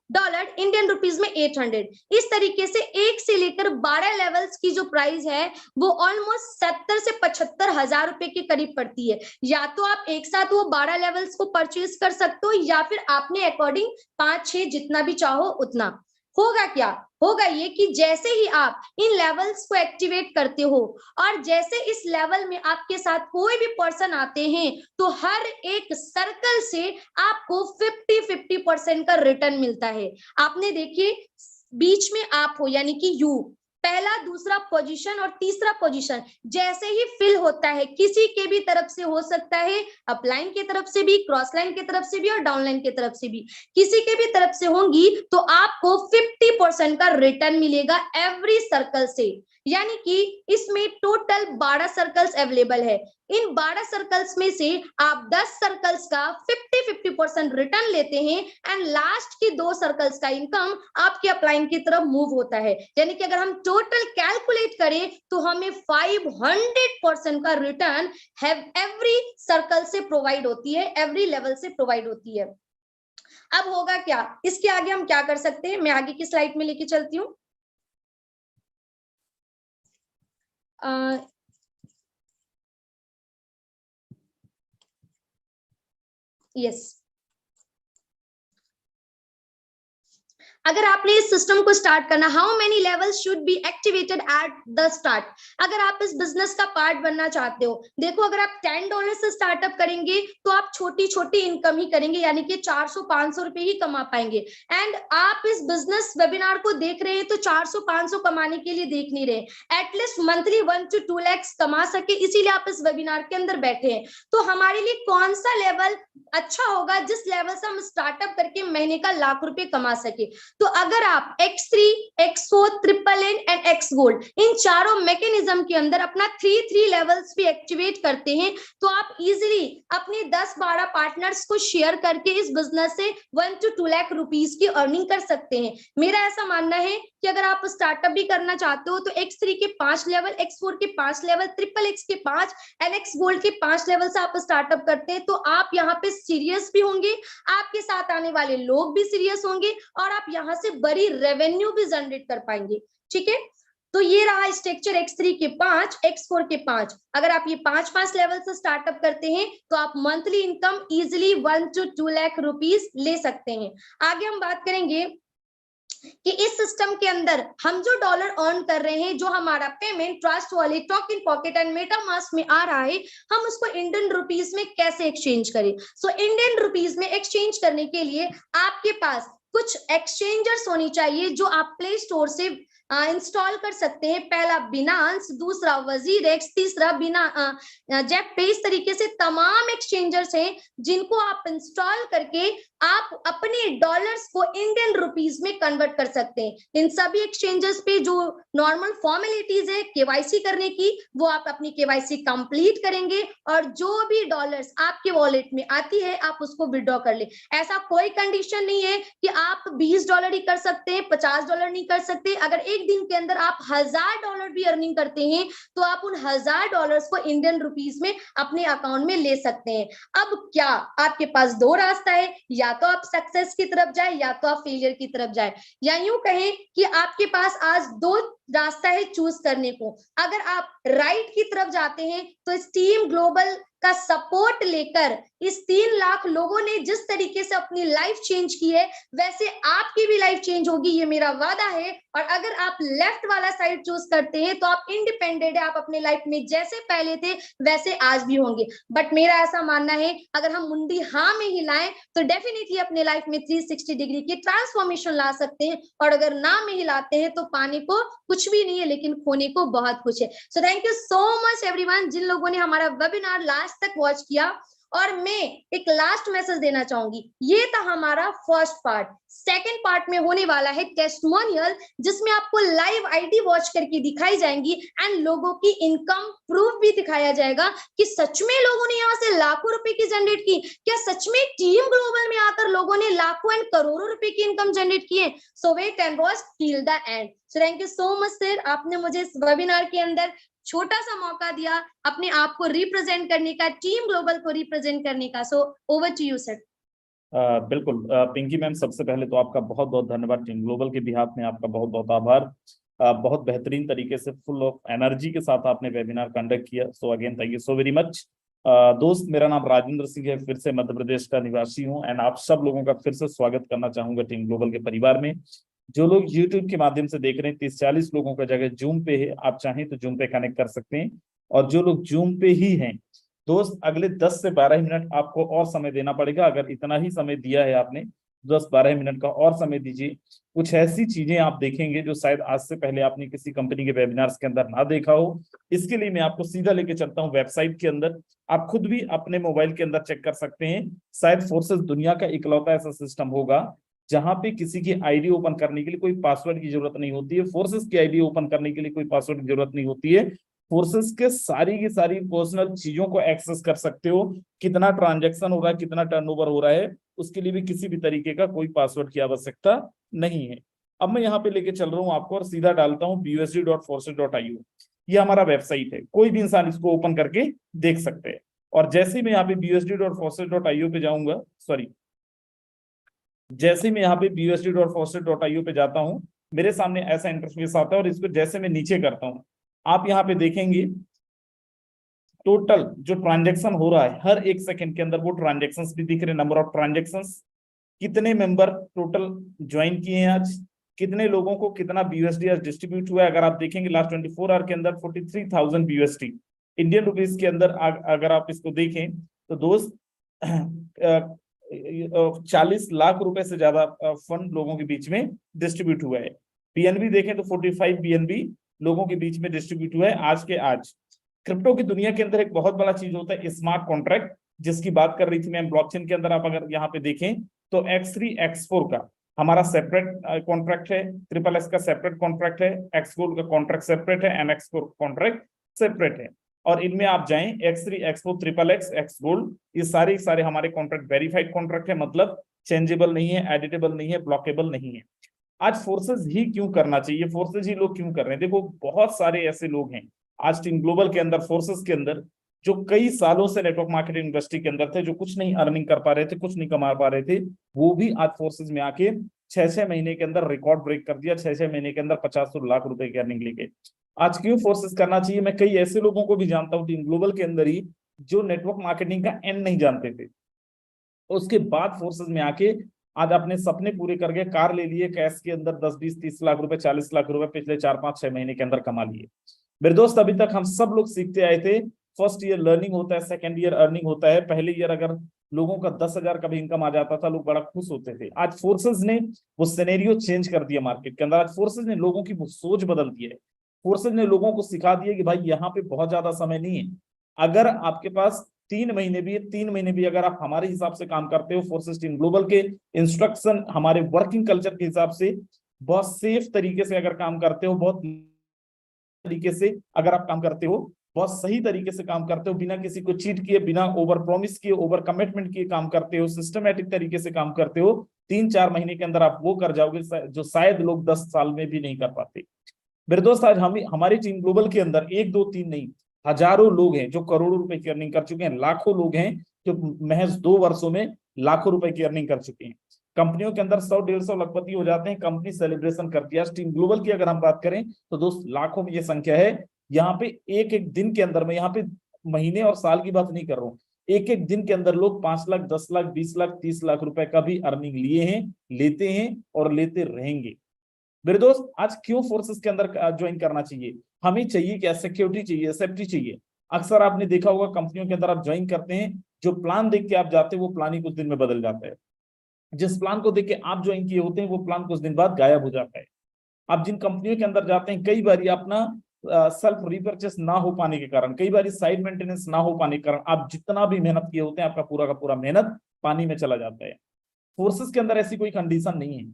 इंडियन रुपीज में 800। इस तरीके से 1 से लेकर 12 लेवल्स की जो प्राइस है वो ऑलमोस्ट 70 से 75 हजार रुपए के करीब पड़ती है। या तो आप एक साथ वो 12 लेवल्स को परचेज कर सकते हो, या फिर आपने अकॉर्डिंग 5-6 जितना भी चाहो उतना। होगा क्या? होगा ये कि जैसे ही आप इन लेवल्स को एक्टिवेट करते हो और जैसे इस लेवल में आपके साथ कोई भी पर्सन आते हैं, तो हर एक सर्कल से आपको 50-50% का रिटर्न मिलता है। आपने देखिए बीच में आप हो, यानी कि यू, पहला, दूसरा पोजीशन और तीसरा पोजीशन जैसे ही फिल होता है, किसी के भी तरफ से हो सकता है, अपलाइन की तरफ से भी, क्रॉस लाइन की तरफ से भी और डाउनलाइन की तरफ से भी, किसी के भी तरफ से होंगी, तो आपको 50% का रिटर्न मिलेगा एवरी सर्कल से। यानी कि इसमें टोटल 12 सर्कल्स अवेलेबल है। इन 12 सर्कल्स में से आप 10 सर्कल्स का 50-50% रिटर्न लेते हैं एंड लास्ट की 2 सर्कल्स का इनकम आपके अपलाइन की तरफ मूव होता है। यानी कि अगर हम टोटल कैलकुलेट करें तो हमें 500% का रिटर्न एवरी सर्कल से प्रोवाइड होती है, एवरी लेवल से प्रोवाइड होती है। अब होगा क्या, इसके आगे हम क्या कर सकते हैं, मैं आगे की स्लाइड में लेके चलती हूँ। यस, अगर आपने इस सिस्टम को स्टार्ट करना, how many levels should be activated at the start. अगर आप इस बिजनेस का पार्ट बनना चाहते हो, देखो अगर आप $10 से स्टार्टअप करेंगे तो आप छोटी छोटी इनकम ही करेंगे, यानी कि 400-500 रुपए ही कमा पाएंगे। एंड आप इस बिजनेस वेबिनार को देख रहे हैं तो 400-500 कमाने के लिए देख नहीं रहे, एटलीस्ट मंथली 1 to 2 लाख कमा सके, इसीलिए आप इस वेबिनार के अंदर बैठे हैं। तो हमारे लिए कौन सा लेवल अच्छा होगा जिस लेवल से हम स्टार्टअप करके महीने का लाख रुपए कमा सके। तो अगर आप X3, X4, triple N and X gold इन चारों मैकेनिज्म के अंदर अपना 3 लेवल्स भी एक्टिवेट करते हैं तो आप इजीली अपने 10-12 पार्टनर्स को शेयर करके इस बिजनेस से 1 to 2 लाख रुपीस की अर्निंग कर सकते हैं। मेरा ऐसा मानना है कि अगर आप स्टार्टअप भी करना चाहते हो तो X3 के 5 लेवल, X4 के 5 लेवल, ट्रिपल X के 5 एंड X गोल्ड के 5 लेवल से आप स्टार्टअप करते हैं तो आप यहाँ पे सीरियस भी होंगे, आपके साथ आने वाले लोग भी सीरियस होंगे और आप यहाँ से बड़ी रेवेन्यू भी जनरेट कर पाएंगे। ठीक है, तो ये रहा स्ट्रक्चर X3 के 5, X4 के 5। अगर आप ये 5 लेवल से स्टार्टअप करते हैं तो आप monthly income easily 1 to 2 lakh rupees ले सकते हैं। आगे हम बात करेंगे कि इस सिस्टम के अंदर हम जो डॉलर अर्न कर रहे हैं, जो हमारा payment trust wallet, token pocket and MetaMask में आ रहा है, हम उसको इंडियन रुपीस में कैसे एक्सचेंज करें। सो इंडियन रुपीस में एक्सचेंज करने के लिए आपके पास कुछ एक्सचेंजर्स होनी चाहिए जो आप प्ले स्टोर से इंस्टॉल कर सकते हैं। पहला बिनांस, दूसरा वजीरेक्स, तीसरा जेप पे। इस तरीके से तमाम एक्सचेंजर्स हैं जिनको आप इंस्टॉल करके आप अपने डॉलर्स को इंडियन रुपीस में कन्वर्ट कर सकते हैं। इन सभी एक्सचेंजर्स पे जो नॉर्मल फॉर्मेलिटीज है केवाईसी करने की, वो आप अपनी केवाईसी कंप्लीट करेंगे और जो भी डॉलर्स आपके वॉलेट में आती है आप उसको विड्रॉ कर ले। ऐसा कोई कंडीशन नहीं है कि आप $20 ही कर सकते हैं, $50 नहीं कर सकते। अगर एक दिन के अंदर आप $1000 भी अर्निंग करते हैं तो आप उन $1000 को इंडियन रुपीस में अपने अकाउंट में ले सकते हैं। अब क्या आपके पास 2 रास्ता है, या तो आप सक्सेस की तरफ जाए या तो आप फेलियर की तरफ जाए, या यूं कहें कि आपके पास आज 2 रास्ता है चूज करने को। अगर आप राइट की तरफ जाते हैं तो स्टीम ग्लोबल का सपोर्ट लेकर इस 3 लाख लोगों ने जिस तरीके से अपनी लाइफ चेंज की है वैसे आपकी भी लाइफ चेंज होगी, ये मेरा वादा है। और अगर आप लेफ्ट वाला साइड चूज करते हैं तो आप इंडिपेंडेंट है, आप अपने लाइफ में जैसे पहले थे वैसे आज भी होंगे। बट मेरा ऐसा मानना है अगर हम मुंडी हाँ में हिलाएं तो डेफिनेटली अपने लाइफ में 360 डिग्री की ट्रांसफॉर्मेशन ला सकते हैं, और अगर ना में हिलाते हैं तो पाने को कुछ भी नहीं है लेकिन खोने को बहुत कुछ है। So thank you so much everyone जिन लोगों ने हमारा वेबिनार लास्ट तक वॉच किया। और मैं एक लास्ट मैसेज देना चाहूंगी, ये था हमारा फर्स्ट पार्ट। सेकंड पार्ट में होने वाला है टेस्टिमोनियल, जिसमें आपको लाइव आईडी वॉच करके दिखाई जाएंगी एंड लोगों की इनकम प्रूफ भी दिखाया जाएगा कि सच में लोगों ने यहाँ से लाखों रुपए की जनरेट की, क्या सच में टीम ग्लोबल में आकर लोगों ने लाखों एंड करोड़ों रुपए की इनकम जनरेट की है। So wait and watch till the end. So thank you so much sir, आपने मुझे इस वेबिनार के अंदर छोटा सा मौका दिया अपने आप को रिप्रेजेंट करने का, टीम ग्लोबल को रिप्रेजेंट करने का। So over to you sir. बिल्कुल पिंकी मैम, सबसे पहले तो आपका बहुत बहुत धन्यवाद। टीम ग्लोबल के बिहाफ में आपका बहुत बहुत आभार। बहुत बेहतरीन तरीके से फुल ऑफ एनर्जी के साथ आपने वेबिनार कंडक्ट किया। So again thank you so very much. दोस्त, मेरा नाम राजेंद्र सिंह है, फिर से मध्य प्रदेश का निवासी हूँ एंड आप सब लोगों का फिर से स्वागत करना चाहूंगा टीम ग्लोबल के परिवार में। जो लोग YouTube के माध्यम से देख रहे हैं, 30-40 लोगों का जगह जूम पे है, आप चाहें तो जूम पे कनेक्ट कर सकते हैं। और जो लोग जूम पे ही हैं दोस्त, अगले 10 से 12 मिनट आपको और समय देना पड़ेगा। अगर इतना ही समय दिया है आपने, 10-12 मिनट का और समय दीजिए। कुछ ऐसी चीजें आप देखेंगे जो शायद आज से पहले आपने किसी कंपनी के वेबिनार्स के अंदर ना देखा हो। इसके लिए मैं आपको सीधा लेके चलता हूँ वेबसाइट के अंदर, आप खुद भी अपने मोबाइल के अंदर चेक कर सकते हैं। शायद फोर्सेस दुनिया का इकलौता ऐसा सिस्टम होगा जहां पे किसी की आईडी ओपन करने के लिए कोई पासवर्ड की जरूरत नहीं होती है। फोर्सेस की आईडी ओपन करने के लिए कोई पासवर्ड की जरूरत नहीं होती है। फोर्सेस के सारी की सारी पर्सनल चीजों को एक्सेस कर सकते हो, कितना ट्रांजैक्शन हो रहा है, कितना टर्नओवर हो रहा है, उसके लिए भी किसी भी तरीके का कोई पासवर्ड की आवश्यकता नहीं है। अब मैं यहाँ पे लेके चल रहा हूँ आपको और सीधा डालता हूँ busd.forces.io। ये हमारा वेबसाइट है, कोई भी इंसान इसको ओपन करके देख सकते हैं। और जैसे ही मैं यहाँ पे busd.forces.io पे जाऊंगा, सॉरी, जैसे ही मैं यहाँ पे busd.forces.io पे जाता हूँ, मेरे सामने ऐसा इंटरफेस आता है। और इसको जैसे मैं नीचे करता हूँ, आप यहाँ पे देखेंगे टोटल जो ट्रांजेक्शन हो रहा है हर एक सेकंड के अंदर, वो ट्रांजेक्शन्स भी दिख रहे, नंबर ऑफ ट्रांजेक्शन्स, कितने मेंबर टोटल ज्वाइन किए हैं आज, कितने लोगों को कितना BUSD आज डिस्ट्रीब्यूट हुआ है। अगर आप देखेंगे लास्ट 24 आवर के अंदर 43,000 BUSD इंडियन रुपीज के अंदर अगर आप इसको देखें तो दोस्त 40 लाख रुपए से ज्यादा फंड लोगों के बीच में डिस्ट्रीब्यूट हुआ है। BNB देखें तो 45 BNB लोगों के बीच में डिस्ट्रीब्यूट हुआ है आज के आज। क्रिप्टो की दुनिया के अंदर एक बहुत बड़ा चीज होता है स्मार्ट कॉन्ट्रैक्ट, जिसकी बात कर रही थी मैं ब्लॉकचेन के अंदर। आप अगर यहाँ पे देखें तो X3 X4 का हमारा सेपरेट कॉन्ट्रैक्ट है, SSS का सेपरेट कॉन्ट्रैक्ट है, X4 का कॉन्ट्रैक्ट सेपरेट है, MX4 कॉन्ट्रैक्ट सेपरेट है। और इनमें आप जाएं X3 X4 XXX Xgold, ये सारे हमारे कॉन्ट्रैक्ट वेरीफाइड कॉन्ट्रैक्ट है, मतलब चेंजेबल नहीं है, एडिटेबल नहीं है, ब्लॉकेबल नहीं है। आज फोर्सेस ही क्यों करना चाहिए, फोर्सेस ही लोग क्यों कर रहे हैं? देखो बहुत सारे ऐसे लोग हैं आज टीम ग्लोबल के अंदर, फोर्सेस के अंदर, जो कई सालों से नेटवर्क मार्केटिंग इंडस्ट्री के अंदर थे, जो कुछ नहीं अर्निंग कर पा रहे थे, कुछ नहीं कमा पा रहे थे, वो भी आज फोर्सेस में आके 6-6 महीने के अंदर रिकॉर्ड ब्रेक कर दिया। 6-6 महीने के अंदर 50 लाख रुपए की अर्निंग लेके। आज क्यों फोर्सेस करना चाहिए? मैं कई ऐसे लोगों को भी जानता हूँ टीम ग्लोबल के अंदर ही, जो नेटवर्क मार्केटिंग का एंड नहीं जानते थे, उसके बाद फोर्सेस में आके आज अपने सपने पूरे करके कार ले लिए, कैश के अंदर 10-20-30 लाख रुपए, 40 लाख रुपए पिछले 4-5-6 महीने के अंदर कमा लिए। मेरे दोस्त, अभी तक हम सब लोग सीखते आए थे, फर्स्ट ईयर लर्निंग होता है, सेकंड ईयर अर्निंग होता है। पहले ईयर अगर लोगों का 10,000 का भी इनकम आ जाता था, लोग बड़ा खुश होते थे। आज फोर्सेस ने वो सिनेरियो चेंज कर दिया मार्केट के अंदर। आज फोर्सेस ने लोगों की सोच बदल दी है। फोर्सेस ने लोगों को सिखा दिया कि भाई यहाँ पे बहुत ज्यादा समय नहीं है। अगर आपके पास 3 महीने भी अगर आप हमारे हिसाब से काम करते हो, फोर्सेस टीम ग्लोबल के इंस्ट्रक्शन, हमारे वर्किंग कल्चर के हिसाब से बहुत सेफ तरीके से अगर काम करते हो, बहुत तरीके से अगर आप काम करते हो, बहुत सही तरीके से काम करते हो, बिना किसी को चीट किए, बिना ओवर प्रॉमिस किए, ओवर कमिटमेंट किए काम करते हो, सिस्टमेटिक तरीके से काम करते हो, 3-4 महीने के अंदर आप वो कर जाओगे जो शायद लोग 10 साल में भी नहीं कर पाते। मेरे दोस्त, आज हम हमारी टीम ग्लोबल के अंदर 1-2-3 नहीं, हजारों लोग हैं जो करोड़ों रुपए की अर्निंग कर चुके हैं। लाखों लोग हैं जो महज 2 वर्षों में लाखों रुपए की अर्निंग कर चुके हैं। कंपनियों के अंदर 100-150 लखपति हो जाते हैं, कंपनी सेलिब्रेशन करती है। टीम ग्लोबल की अगर हम बात करें तो दोस्त लाखों में ये संख्या है। यहाँ पे एक एक दिन के अंदर, मैं यहाँ पे महीने और साल की बात नहीं कर रहा हूँ, एक एक दिन के अंदर लोग 5 लाख, 10 लाख, 20 लाख, 30 लाख रुपए का भी अर्निंग लिए हैं, लेते हैं और लेते रहेंगे। मेरे दोस्त, आज क्यों फोर्सेस के अंदर ज्वाइन करना चाहिए? हमें चाहिए क्या? सिक्योरिटी चाहिए, सेफ्टी चाहिए। अक्सर आपने देखा होगा कंपनियों के अंदर आप ज्वाइन करते हैं, जो प्लान देख के आप जाते हैं वो प्लान ही कुछ दिन में बदल जाता है। जिस प्लान को देख के आप ज्वाइन किए होते हैं वो प्लान कुछ दिन बाद गायब हो जाता है। आप जिन कंपनियों के अंदर जाते हैं, कई बार अपना सेल्फ रिपर्चेस ना हो पाने के कारण, कई बार साइड मेंटेनेंस ना हो पाने के कारण, आप जितना भी मेहनत किए होते हैं, आपका पूरा का पूरा मेहनत पानी में चला जाता है। फोर्सेस के अंदर ऐसी कोई कंडीशन नहीं है।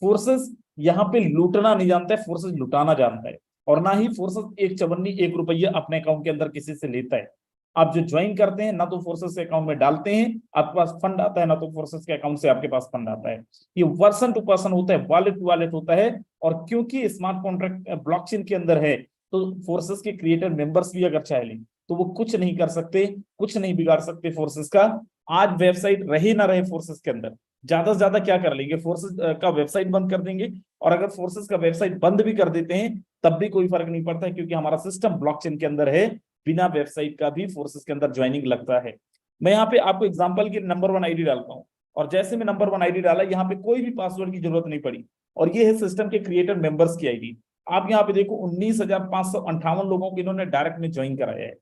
फोर्सेस यहाँ पे लूटना नहीं जानता है, फोर्सेस लुटाना जानता है। और ना ही फोर्सेस एक चवन्नी 1 रुपया अपने अकाउंट के अंदर किसी से लेता है। आप जो ज्वाइन करते हैं, ना तो फोर्सेस के अकाउंट में डालते हैं, आपके पास फंड आता है, ना तो फोर्सेस के अकाउंट से आपके पास फंड आता है। ये पर्सन टू पर्सन होता है, वॉलेट टू वॉलेट होता है। और क्योंकि स्मार्ट कॉन्ट्रैक्ट ब्लॉकचेन के अंदर है, तो फोर्सेस के क्रिएटर मेंबर्स भी अगर चाहे लें तो वो कुछ नहीं कर सकते, कुछ नहीं बिगाड़ सकते फोर्सेस का। आज वेबसाइट रहे ना रहे फोर्सेस के अंदर, ज्यादा से ज्यादा क्या कर लेंगे? फोर्सेस का वेबसाइट बंद कर देंगे। और अगर फोर्सेस का वेबसाइट बंद भी कर देते हैं तब भी कोई फर्क नहीं पड़ता है, क्योंकि हमारा सिस्टम ब्लॉकचेन के अंदर है। बिना वेबसाइट का भी फोर्सेस के अंदर ज्वाइनिंग लगता है। मैं यहाँ पे आपको एग्जांपल की नंबर 1 आईडी डालता हूँ, और जैसे मैं नंबर 1 आईडी डाला, यहाँ पे कोई भी पासवर्ड की जरूरत नहीं पड़ी। और ये है सिस्टम के क्रिएटर मेंबर्स की आईडी। आप यहाँ पे देखो 19,558 लोगों को इन्होंने डायरेक्ट में ज्वाइन कराया है,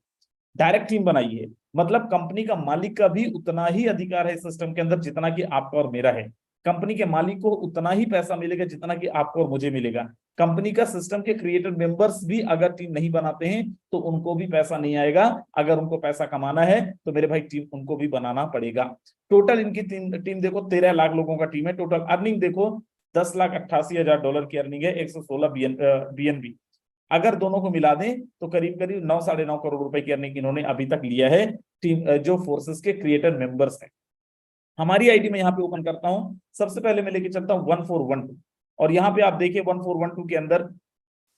डायरेक्ट टीम बनाई है। मतलब कंपनी का मालिक का भी उतना ही अधिकार है सिस्टम के अंदर जितना कि आपका और मेरा है। कंपनी के मालिक को उतना ही पैसा मिलेगा जितना कि आपको और मुझे मिलेगा। कंपनी का सिस्टम के क्रिएटर मेंबर्स भी अगर टीम नहीं बनाते हैं तो उनको भी पैसा नहीं आएगा। अगर उनको पैसा कमाना है तो मेरे भाई टीम उनको भी बनाना पड़ेगा। टोटल इनकी टीम देखो 13 लाख लोगों का टीम है। टोटल अर्निंग देखो $10,88,000 की अर्निंग है, 116 BNB। अगर दोनों को मिला दें तो करीब करीब 9 साढ़े 9 करोड़ रुपए की अर्निंग इन्होंने अभी तक लिया है, टीम जो फोर्सेस के क्रिएटर मेंबर्स हैं। हमारी आईडी में यहाँ पे ओपन करता हूँ, सबसे पहले मैं लेके चलता हूँ 1412, और यहाँ पे आप देखिए 1412 के अंदर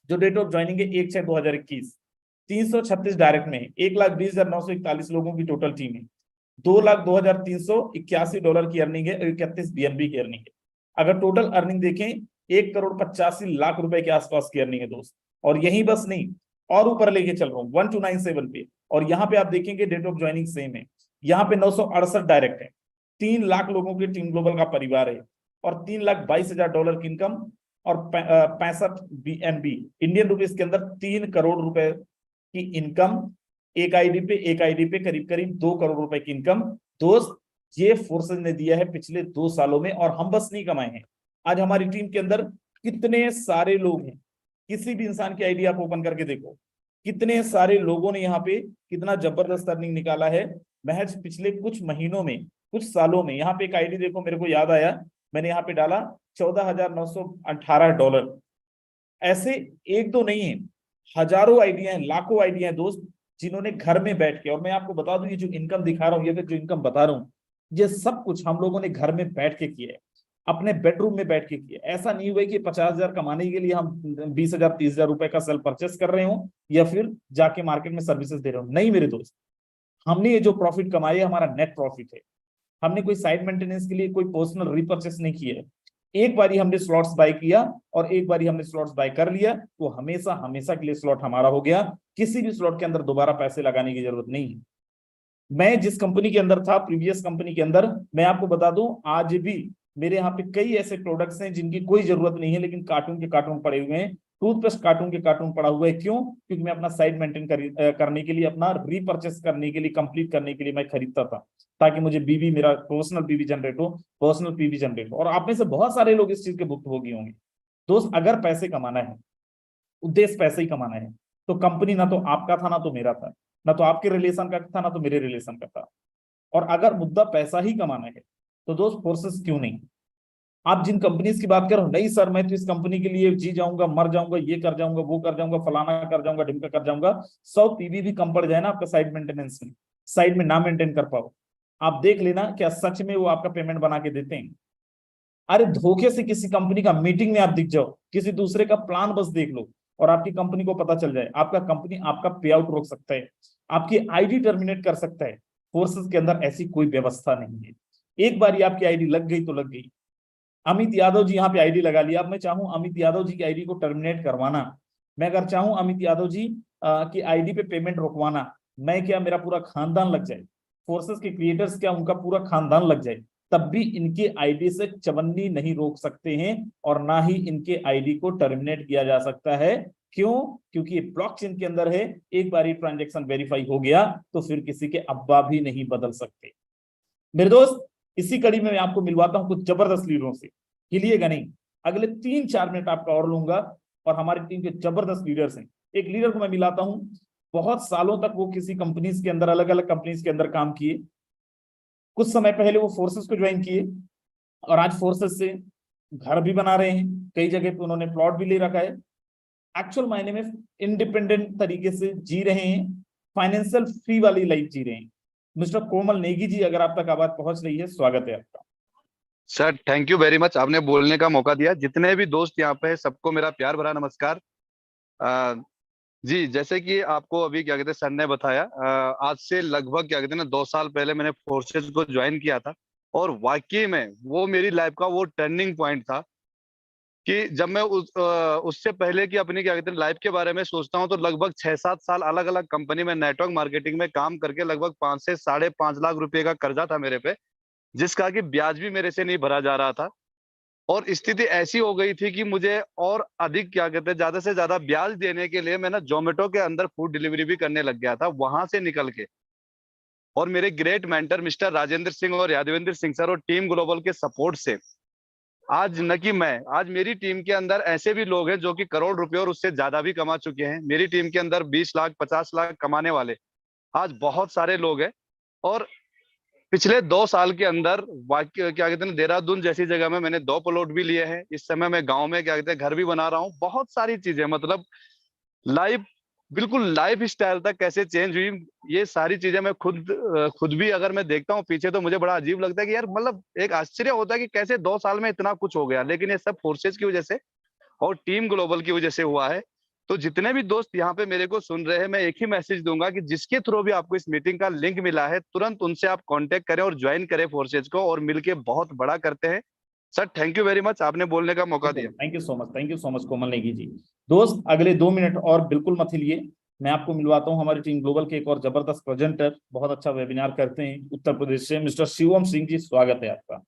जो डेट ऑफ ज्वाइनिंग है 1/6/2021, 336 डायरेक्ट में है, 1,20,941 लोगों की टोटल टीम है, $2,02,381 की अर्निंग है, 31 BNB की अर्निंग है। अगर टोटल अर्निंग देखें 1,85,00,000 रुपए के आसपास की अर्निंग है दोस्त। और यही बस नहीं, और ऊपर लेके चल रहा हूँ 1297 पे, और यहाँ पे आप देखेंगे डेट ऑफ ज्वाइनिंग सेम है, यहाँ पे 968 डायरेक्ट है, 3 लाख लोगों की टीम ग्लोबल का परिवार है, और $3,22,000 की इनकम, और 65 BNB इंडियन रुपीस के अंदर 3 करोड़ रुपए की इनकम, एक आईडी पे करीब करीब 2 करोड़ रुपए की इनकम दोस्त, ये फोर्सेस ने दिया है पिछले 2 सालों में। और हम बस नहीं कमाए हैं, आज हमारी टीम के अंदर कितने सारे लोग हैं, किसी भी इंसान की आईडी आप ओपन करके देखो, कितने सारे लोगों ने यहाँ पे कितना जबरदस्त अर्निंग निकाला है महज पिछले कुछ महीनों में, कुछ सालों में। यहाँ पे एक आईडी देखो, मेरे को याद आया, मैंने यहाँ पे डाला $14,918। ऐसे एक दो नहीं है, हजारों आइडिया हैं, लाखों आइडिया हैं दोस्त, जिन्होंने घर में बैठ के, और मैं आपको बता दूं ये जो इनकम दिखा रहा हूँ, ये जो इनकम बता रहा हूँ, ये सब कुछ हम लोगों ने घर में बैठ के किया है, अपने बेडरूम में बैठ के किया। ऐसा नहीं हुआ कि 50,000 कमाने के लिए हम 20,000 30,000 रुपए का सेल परचेस कर रहे हो या फिर जाके मार्केट में सर्विसेज दे रहे हो। नहीं मेरे दोस्त, हमने ये जो प्रॉफिट कमाए हमारा नेट प्रॉफिट है। हमने कोई साइड मेंटेनेंस के लिए कोई पर्सनल रिपर्चेस नहीं किया है। एक बारी हमने स्लॉट्स बाय किया और एक बारी हमने स्लॉट्स बाय कर लिया तो हमेशा हमेशा के लिए स्लॉट हमारा हो गया, किसी भी स्लॉट के अंदर दोबारा पैसे लगाने की जरूरत नहीं है। मैं जिस कंपनी के अंदर था, प्रीवियस कंपनी के अंदर, मैं आपको बता दूं आज भी मेरे यहाँ पे कई ऐसे प्रोडक्ट्स हैं जिनकी कोई जरूरत नहीं है, लेकिन कार्टून के कार्टून पड़े हुए हैं। टूथपेस्ट कार्टून के कार्टून पड़ा हुआ है, क्यों? क्योंकि मैं अपना साइड मेंटेन करने के लिए, अपना रीपर्चेस करने के लिए, कंप्लीट करने के लिए मैं खरीदता था, ताकि मुझे बीवी, मेरा पर्सनल बीवी जनरेट हो, पर्सनल पीवी जनरेट हो। और आप में से बहुत सारे लोग इस चीज के भुक्तभोगी होंगे दोस्त। अगर पैसे कमाना है, उद्देश्य पैसे ही कमाना है, तो कंपनी ना तो आपका था ना तो मेरा था, ना तो आपके रिलेशन का था ना तो मेरे रिलेशन का था। और अगर मुद्दा पैसा ही कमाना है तो दोस्त फोर्सेस क्यों नहीं। आप जिन कंपनीज की बात करो, नहीं सर मैं तो इस कंपनी के लिए जी जाऊंगा, मर जाऊंगा, ये कर जाऊंगा, वो कर जाऊंगा, फलाना कर जाऊंगा, ढिमका कर जाऊंगा, 100 पीवी भी कम पड़ जाए ना आपका साइड मेंटेनेंस में, साइड में ना मेंटेन कर पाओ, आप देख लेना क्या सच में वो आपका पेमेंट बना के देते हैं। अरे धोखे से किसी कंपनी का मीटिंग में आप दिख जाओ, किसी दूसरे का प्लान बस देख लो और आपकी कंपनी को पता चल जाए, आपका कंपनी आपका पे आउट रोक सकता है, आपकी आईडी टर्मिनेट कर सकता है। फोर्सेस के अंदर ऐसी कोई व्यवस्था नहीं है। एक बार आपकी आईडी लग गई तो लग गई। अमित यादव जी यहाँ पे आईडी लगा लिया, अब मैं चाहूं अमित यादव जी की आईडी को टर्मिनेट करवाना, मैं अगर चाहूं अमित यादव जी की आईडी पे पेमेंट रोकवाना, मैं क्या, मेरा पूरा खानदान लग जाए, फोर्सेस के क्रिएटर्स क्या उनका पूरा खानदान लग जाए, तब भी इनके आईडी से चवन्नी नहीं रोक सकते हैं और ना ही इनके आईडी को टर्मिनेट किया जा सकता है। क्यों? क्योंकि ब्लॉकचेन के अंदर है, एक बार ये ट्रांजैक्शन वेरीफाई हो गया तो फिर किसी के अब्बा भी नहीं बदल सकते। मेरे दोस्त, इसी कड़ी में मैं आपको मिलवाता हूं कुछ जबरदस्त लीडरों से, हिलिएगा नहीं, अगले 3-4 मिनट आपका और लूंगा। और हमारी टीम के जबरदस्त लीडर्स हैं। एक लीडर को मैं मिलाता हूं, बहुत सालों तक वो किसी कंपनीज के अंदर, अलग अलग कंपनीज के अंदर काम किए, कुछ समय पहले वो फोर्सेस को ज्वाइन किए और आज फोर्सेस से घर भी बना रहे हैं, कई जगह पे उन्होंने प्लॉट भी ले रखा है, एक्चुअल मायने में इंडिपेंडेंट तरीके से जी रहे हैं, फाइनेंशियल फ्री वाली लाइफ जी रहे हैं। मिस्टर कोमल नेगी जी, अगर आप तक आवाज पहुंच रही है, स्वागत है आपका। Sir thank you very much, आपने बोलने का मौका दिया। जितने भी दोस्त यहाँ पे हैं सबको मेरा प्यार भरा नमस्कार। जी, जैसे कि आपको अभी क्या कहते हैं सर ने बताया, आज से लगभग क्या कहते हैं ना 2 साल पहले मैंने फोर्सेस को ज्वाइन किया था और वाकई में वो मेरी लाइफ का वो टर्निंग पॉइंट था कि जब मैं उससे पहले की अपनी क्या कहते हैं लाइफ के बारे में सोचता हूँ तो लगभग 6-7 साल अलग अलग कंपनी में नेटवर्क मार्केटिंग में काम करके लगभग 5 से 5.5 लाख रुपए का कर्जा था मेरे पे, जिसका कि ब्याज भी मेरे से नहीं भरा जा रहा था। और स्थिति ऐसी हो गई थी कि मुझे और अधिक क्या कहते हैं ज्यादा से ज्यादा ब्याज देने के लिए मैं ना जोमेटो के अंदर फूड डिलीवरी भी करने लग गया था, वहां से निकल के। और मेरे great mentor mister Rajendra Singh और यादवेंद्र सिंह सर और टीम ग्लोबल के सपोर्ट से आज न कि मैं, आज मेरी टीम के अंदर ऐसे भी लोग हैं जो कि करोड़ रुपए और उससे ज्यादा भी कमा चुके हैं। मेरी टीम के अंदर 20 लाख 50 लाख कमाने वाले आज बहुत सारे लोग हैं। और पिछले 2 साल के अंदर क्या कहते हैं देहरादून जैसी जगह में मैंने 2 प्लॉट भी लिए हैं। इस समय मैं गांव में क्या कहते हैं घर भी बना रहा हूँ, बहुत सारी चीजें, मतलब लाइफ, बिल्कुल लाइफ स्टाइल तक कैसे चेंज हुई, ये सारी चीजें मैं खुद भी अगर मैं देखता हूँ पीछे तो मुझे बड़ा अजीब लगता है कि यार मतलब एक आश्चर्य होता है कि कैसे 2 साल में इतना कुछ हो गया। लेकिन ये सब फोर्सेज की वजह से और टीम ग्लोबल की वजह से हुआ है। तो जितने भी दोस्त यहाँ पे मेरे को सुन रहे हैं, मैं एक ही मैसेज दूंगा कि जिसके थ्रू भी आपको इस मीटिंग का लिंक मिला है, तुरंत उनसे आप कांटेक्ट करें और ज्वाइन करें फोर्सेज को, और मिलके बहुत बड़ा करते हैं। Sir thank you very much, आपने बोलने का मौका दिया। थैंक यू सो मच कोमल नेगी जी। दोस्त अगले 2 मिनट और बिल्कुल मत हिलिए, मैं आपको मिलवाता हूं हमारी टीम ग्लोबल के एक और जबरदस्त प्रेजेंटर, बहुत अच्छा वेबिनार करते हैं उत्तर प्रदेश से, मिस्टर शिवम सिंह जी, स्वागत है आपका।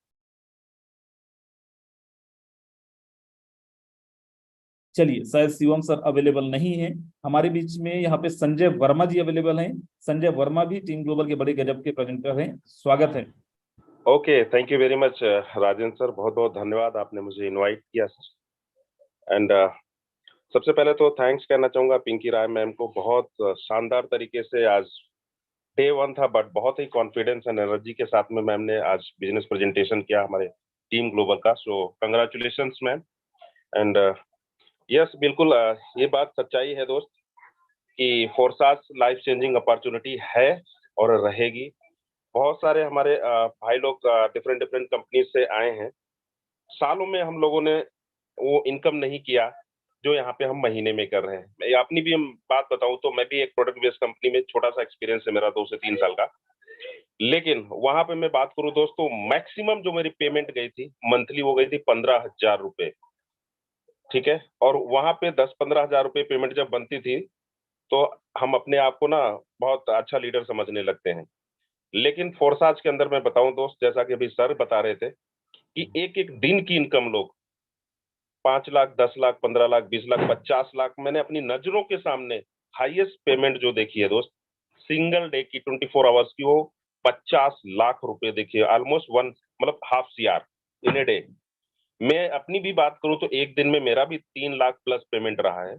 चलिए, शायद शिवम सर अवेलेबल नहीं है हमारे बीच में, यहाँ पे संजय वर्मा जी अवेलेबल हैं। संजय वर्मा भी टीम ग्लोबल के बड़े गजब के प्रेजेंटर हैं, स्वागत है। Okay, thank you very much Rajendra sir, बहुत बहुत धन्यवाद, आपने मुझे इनवाइट किया सर। एंड सबसे पहले तो थैंक्स कहना चाहूंगा पिंकी राय मैम को, बहुत शानदार तरीके से आज डे 1 था बट बहुत ही कॉन्फिडेंस एंड एनर्जी के साथ में मैम ने आज बिजनेस प्रेजेंटेशन किया हमारे टीम ग्लोबल का। सो कंग्रेचुलेशंस मैम। एंड यस, बिल्कुल ये बात सच्चाई है दोस्त कि फोर्सास लाइफ चेंजिंग अपॉर्चुनिटी है और रहेगी। बहुत सारे हमारे भाई लोग डिफरेंट डिफरेंट कंपनी से आए हैं, सालों में हम लोगों ने वो इनकम नहीं किया जो यहाँ पे हम महीने में कर रहे हैं। मैं अपनी भी हम बात बताऊं तो मैं भी एक प्रोडक्ट बेस्ड कंपनी में, छोटा सा एक्सपीरियंस है मेरा 2 से 3 साल का, लेकिन वहां पे मैं बात करूं दोस्तों, मैक्सिमम जो मेरी पेमेंट गई थी मंथली वो गई थी 15,000 रुपए, ठीक है। और वहां पे 10-15 हजार रुपए पेमेंट जब बनती थी तो हम अपने आप को ना बहुत अच्छा लीडर समझने लगते हैं। लेकिन फोर्साज के अंदर मैं बताऊं दोस्त, जैसा कि अभी सर बता रहे थे कि एक एक दिन की इनकम लोग 5 लाख, 10 लाख, 15 लाख, 20 लाख, 50 लाख, मैंने अपनी नजरों के सामने हाईएस्ट पेमेंट जो देखी है दोस्त, सिंगल डे की 24 आवर्स की, वो 50 लाख रुपए देखिए, ऑलमोस्ट वन, मतलब half CR in a day. मैं अपनी भी बात करूं तो एक दिन में मेरा भी 3 लाख प्लस पेमेंट रहा है।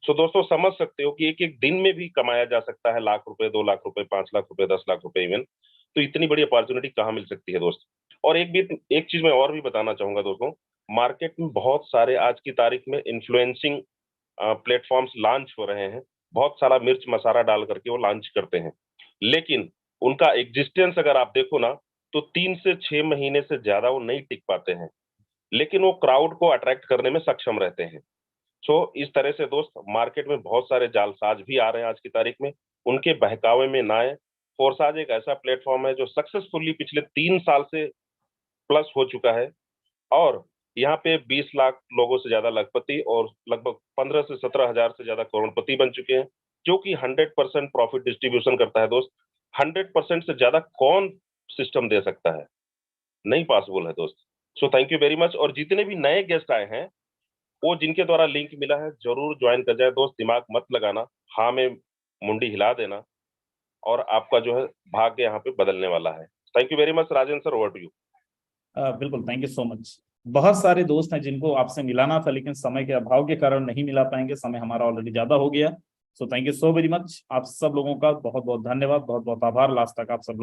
सो दोस्तों समझ सकते हो कि एक एक दिन में भी कमाया जा सकता है लाख रुपए, 2 लाख रुपए, 5 लाख रुपए, 10 लाख रुपए इवन। तो इतनी बड़ी अपॉर्चुनिटी कहाँ मिल सकती है दोस्त। और एक चीज मैं और भी बताना चाहूंगा दोस्तों, मार्केट में बहुत सारे आज की तारीख में इन्फ्लुएंसिंग प्लेटफॉर्म्स लॉन्च हो रहे हैं, बहुत सारा मिर्च मसाला डाल करके वो लॉन्च करते हैं, लेकिन उनका एग्जिस्टेंस अगर आप देखो ना तो 3 से 6 महीने से ज्यादा वो नहीं टिक पाते हैं, लेकिन वो क्राउड को अट्रैक्ट करने में सक्षम रहते हैं। सो इस तरह से दोस्त मार्केट में बहुत सारे जालसाज भी आ रहे हैं आज की तारीख में, उनके बहकावे में ना आए। फोर्साज एक ऐसा प्लेटफॉर्म है जो सक्सेसफुली पिछले 3 साल से प्लस हो चुका है, और यहाँ पे 20 लाख लोगों से ज्यादा लखपति और लगभग 15 से 17 हजार से ज्यादा करोड़पति बन चुके हैं, जो कि 100% प्रॉफिट डिस्ट्रीब्यूशन करता है दोस्त। 100% से ज्यादा कौन सिस्टम दे सकता है, नहीं पॉसिबल है दोस्त। सो थैंक यू वेरी मच। और जितने भी नए गेस्ट आए हैं, वो जिनके द्वारा लिंक मिला है जरूर ज्वाइन कर जाए दोस्त, दिमाग मत लगाना, हाँ में मुंडी हिला देना, और आपका जो है भाग्य यहाँ पे बदलने वाला है। Thank you very much Rajendra sir, over to you. बिल्कुल, थैंक यू सो मच। बहुत सारे दोस्त हैं जिनको आपसे मिलाना था, लेकिन समय के अभाव के कारण नहीं मिला पाएंगे, समय हमारा ऑलरेडी ज्यादा हो गया। सो thank you so very much, आप सब लोगों का बहुत बहुत धन्यवाद, बहुत बहुत आभार, लास्ट तक आप सब लोग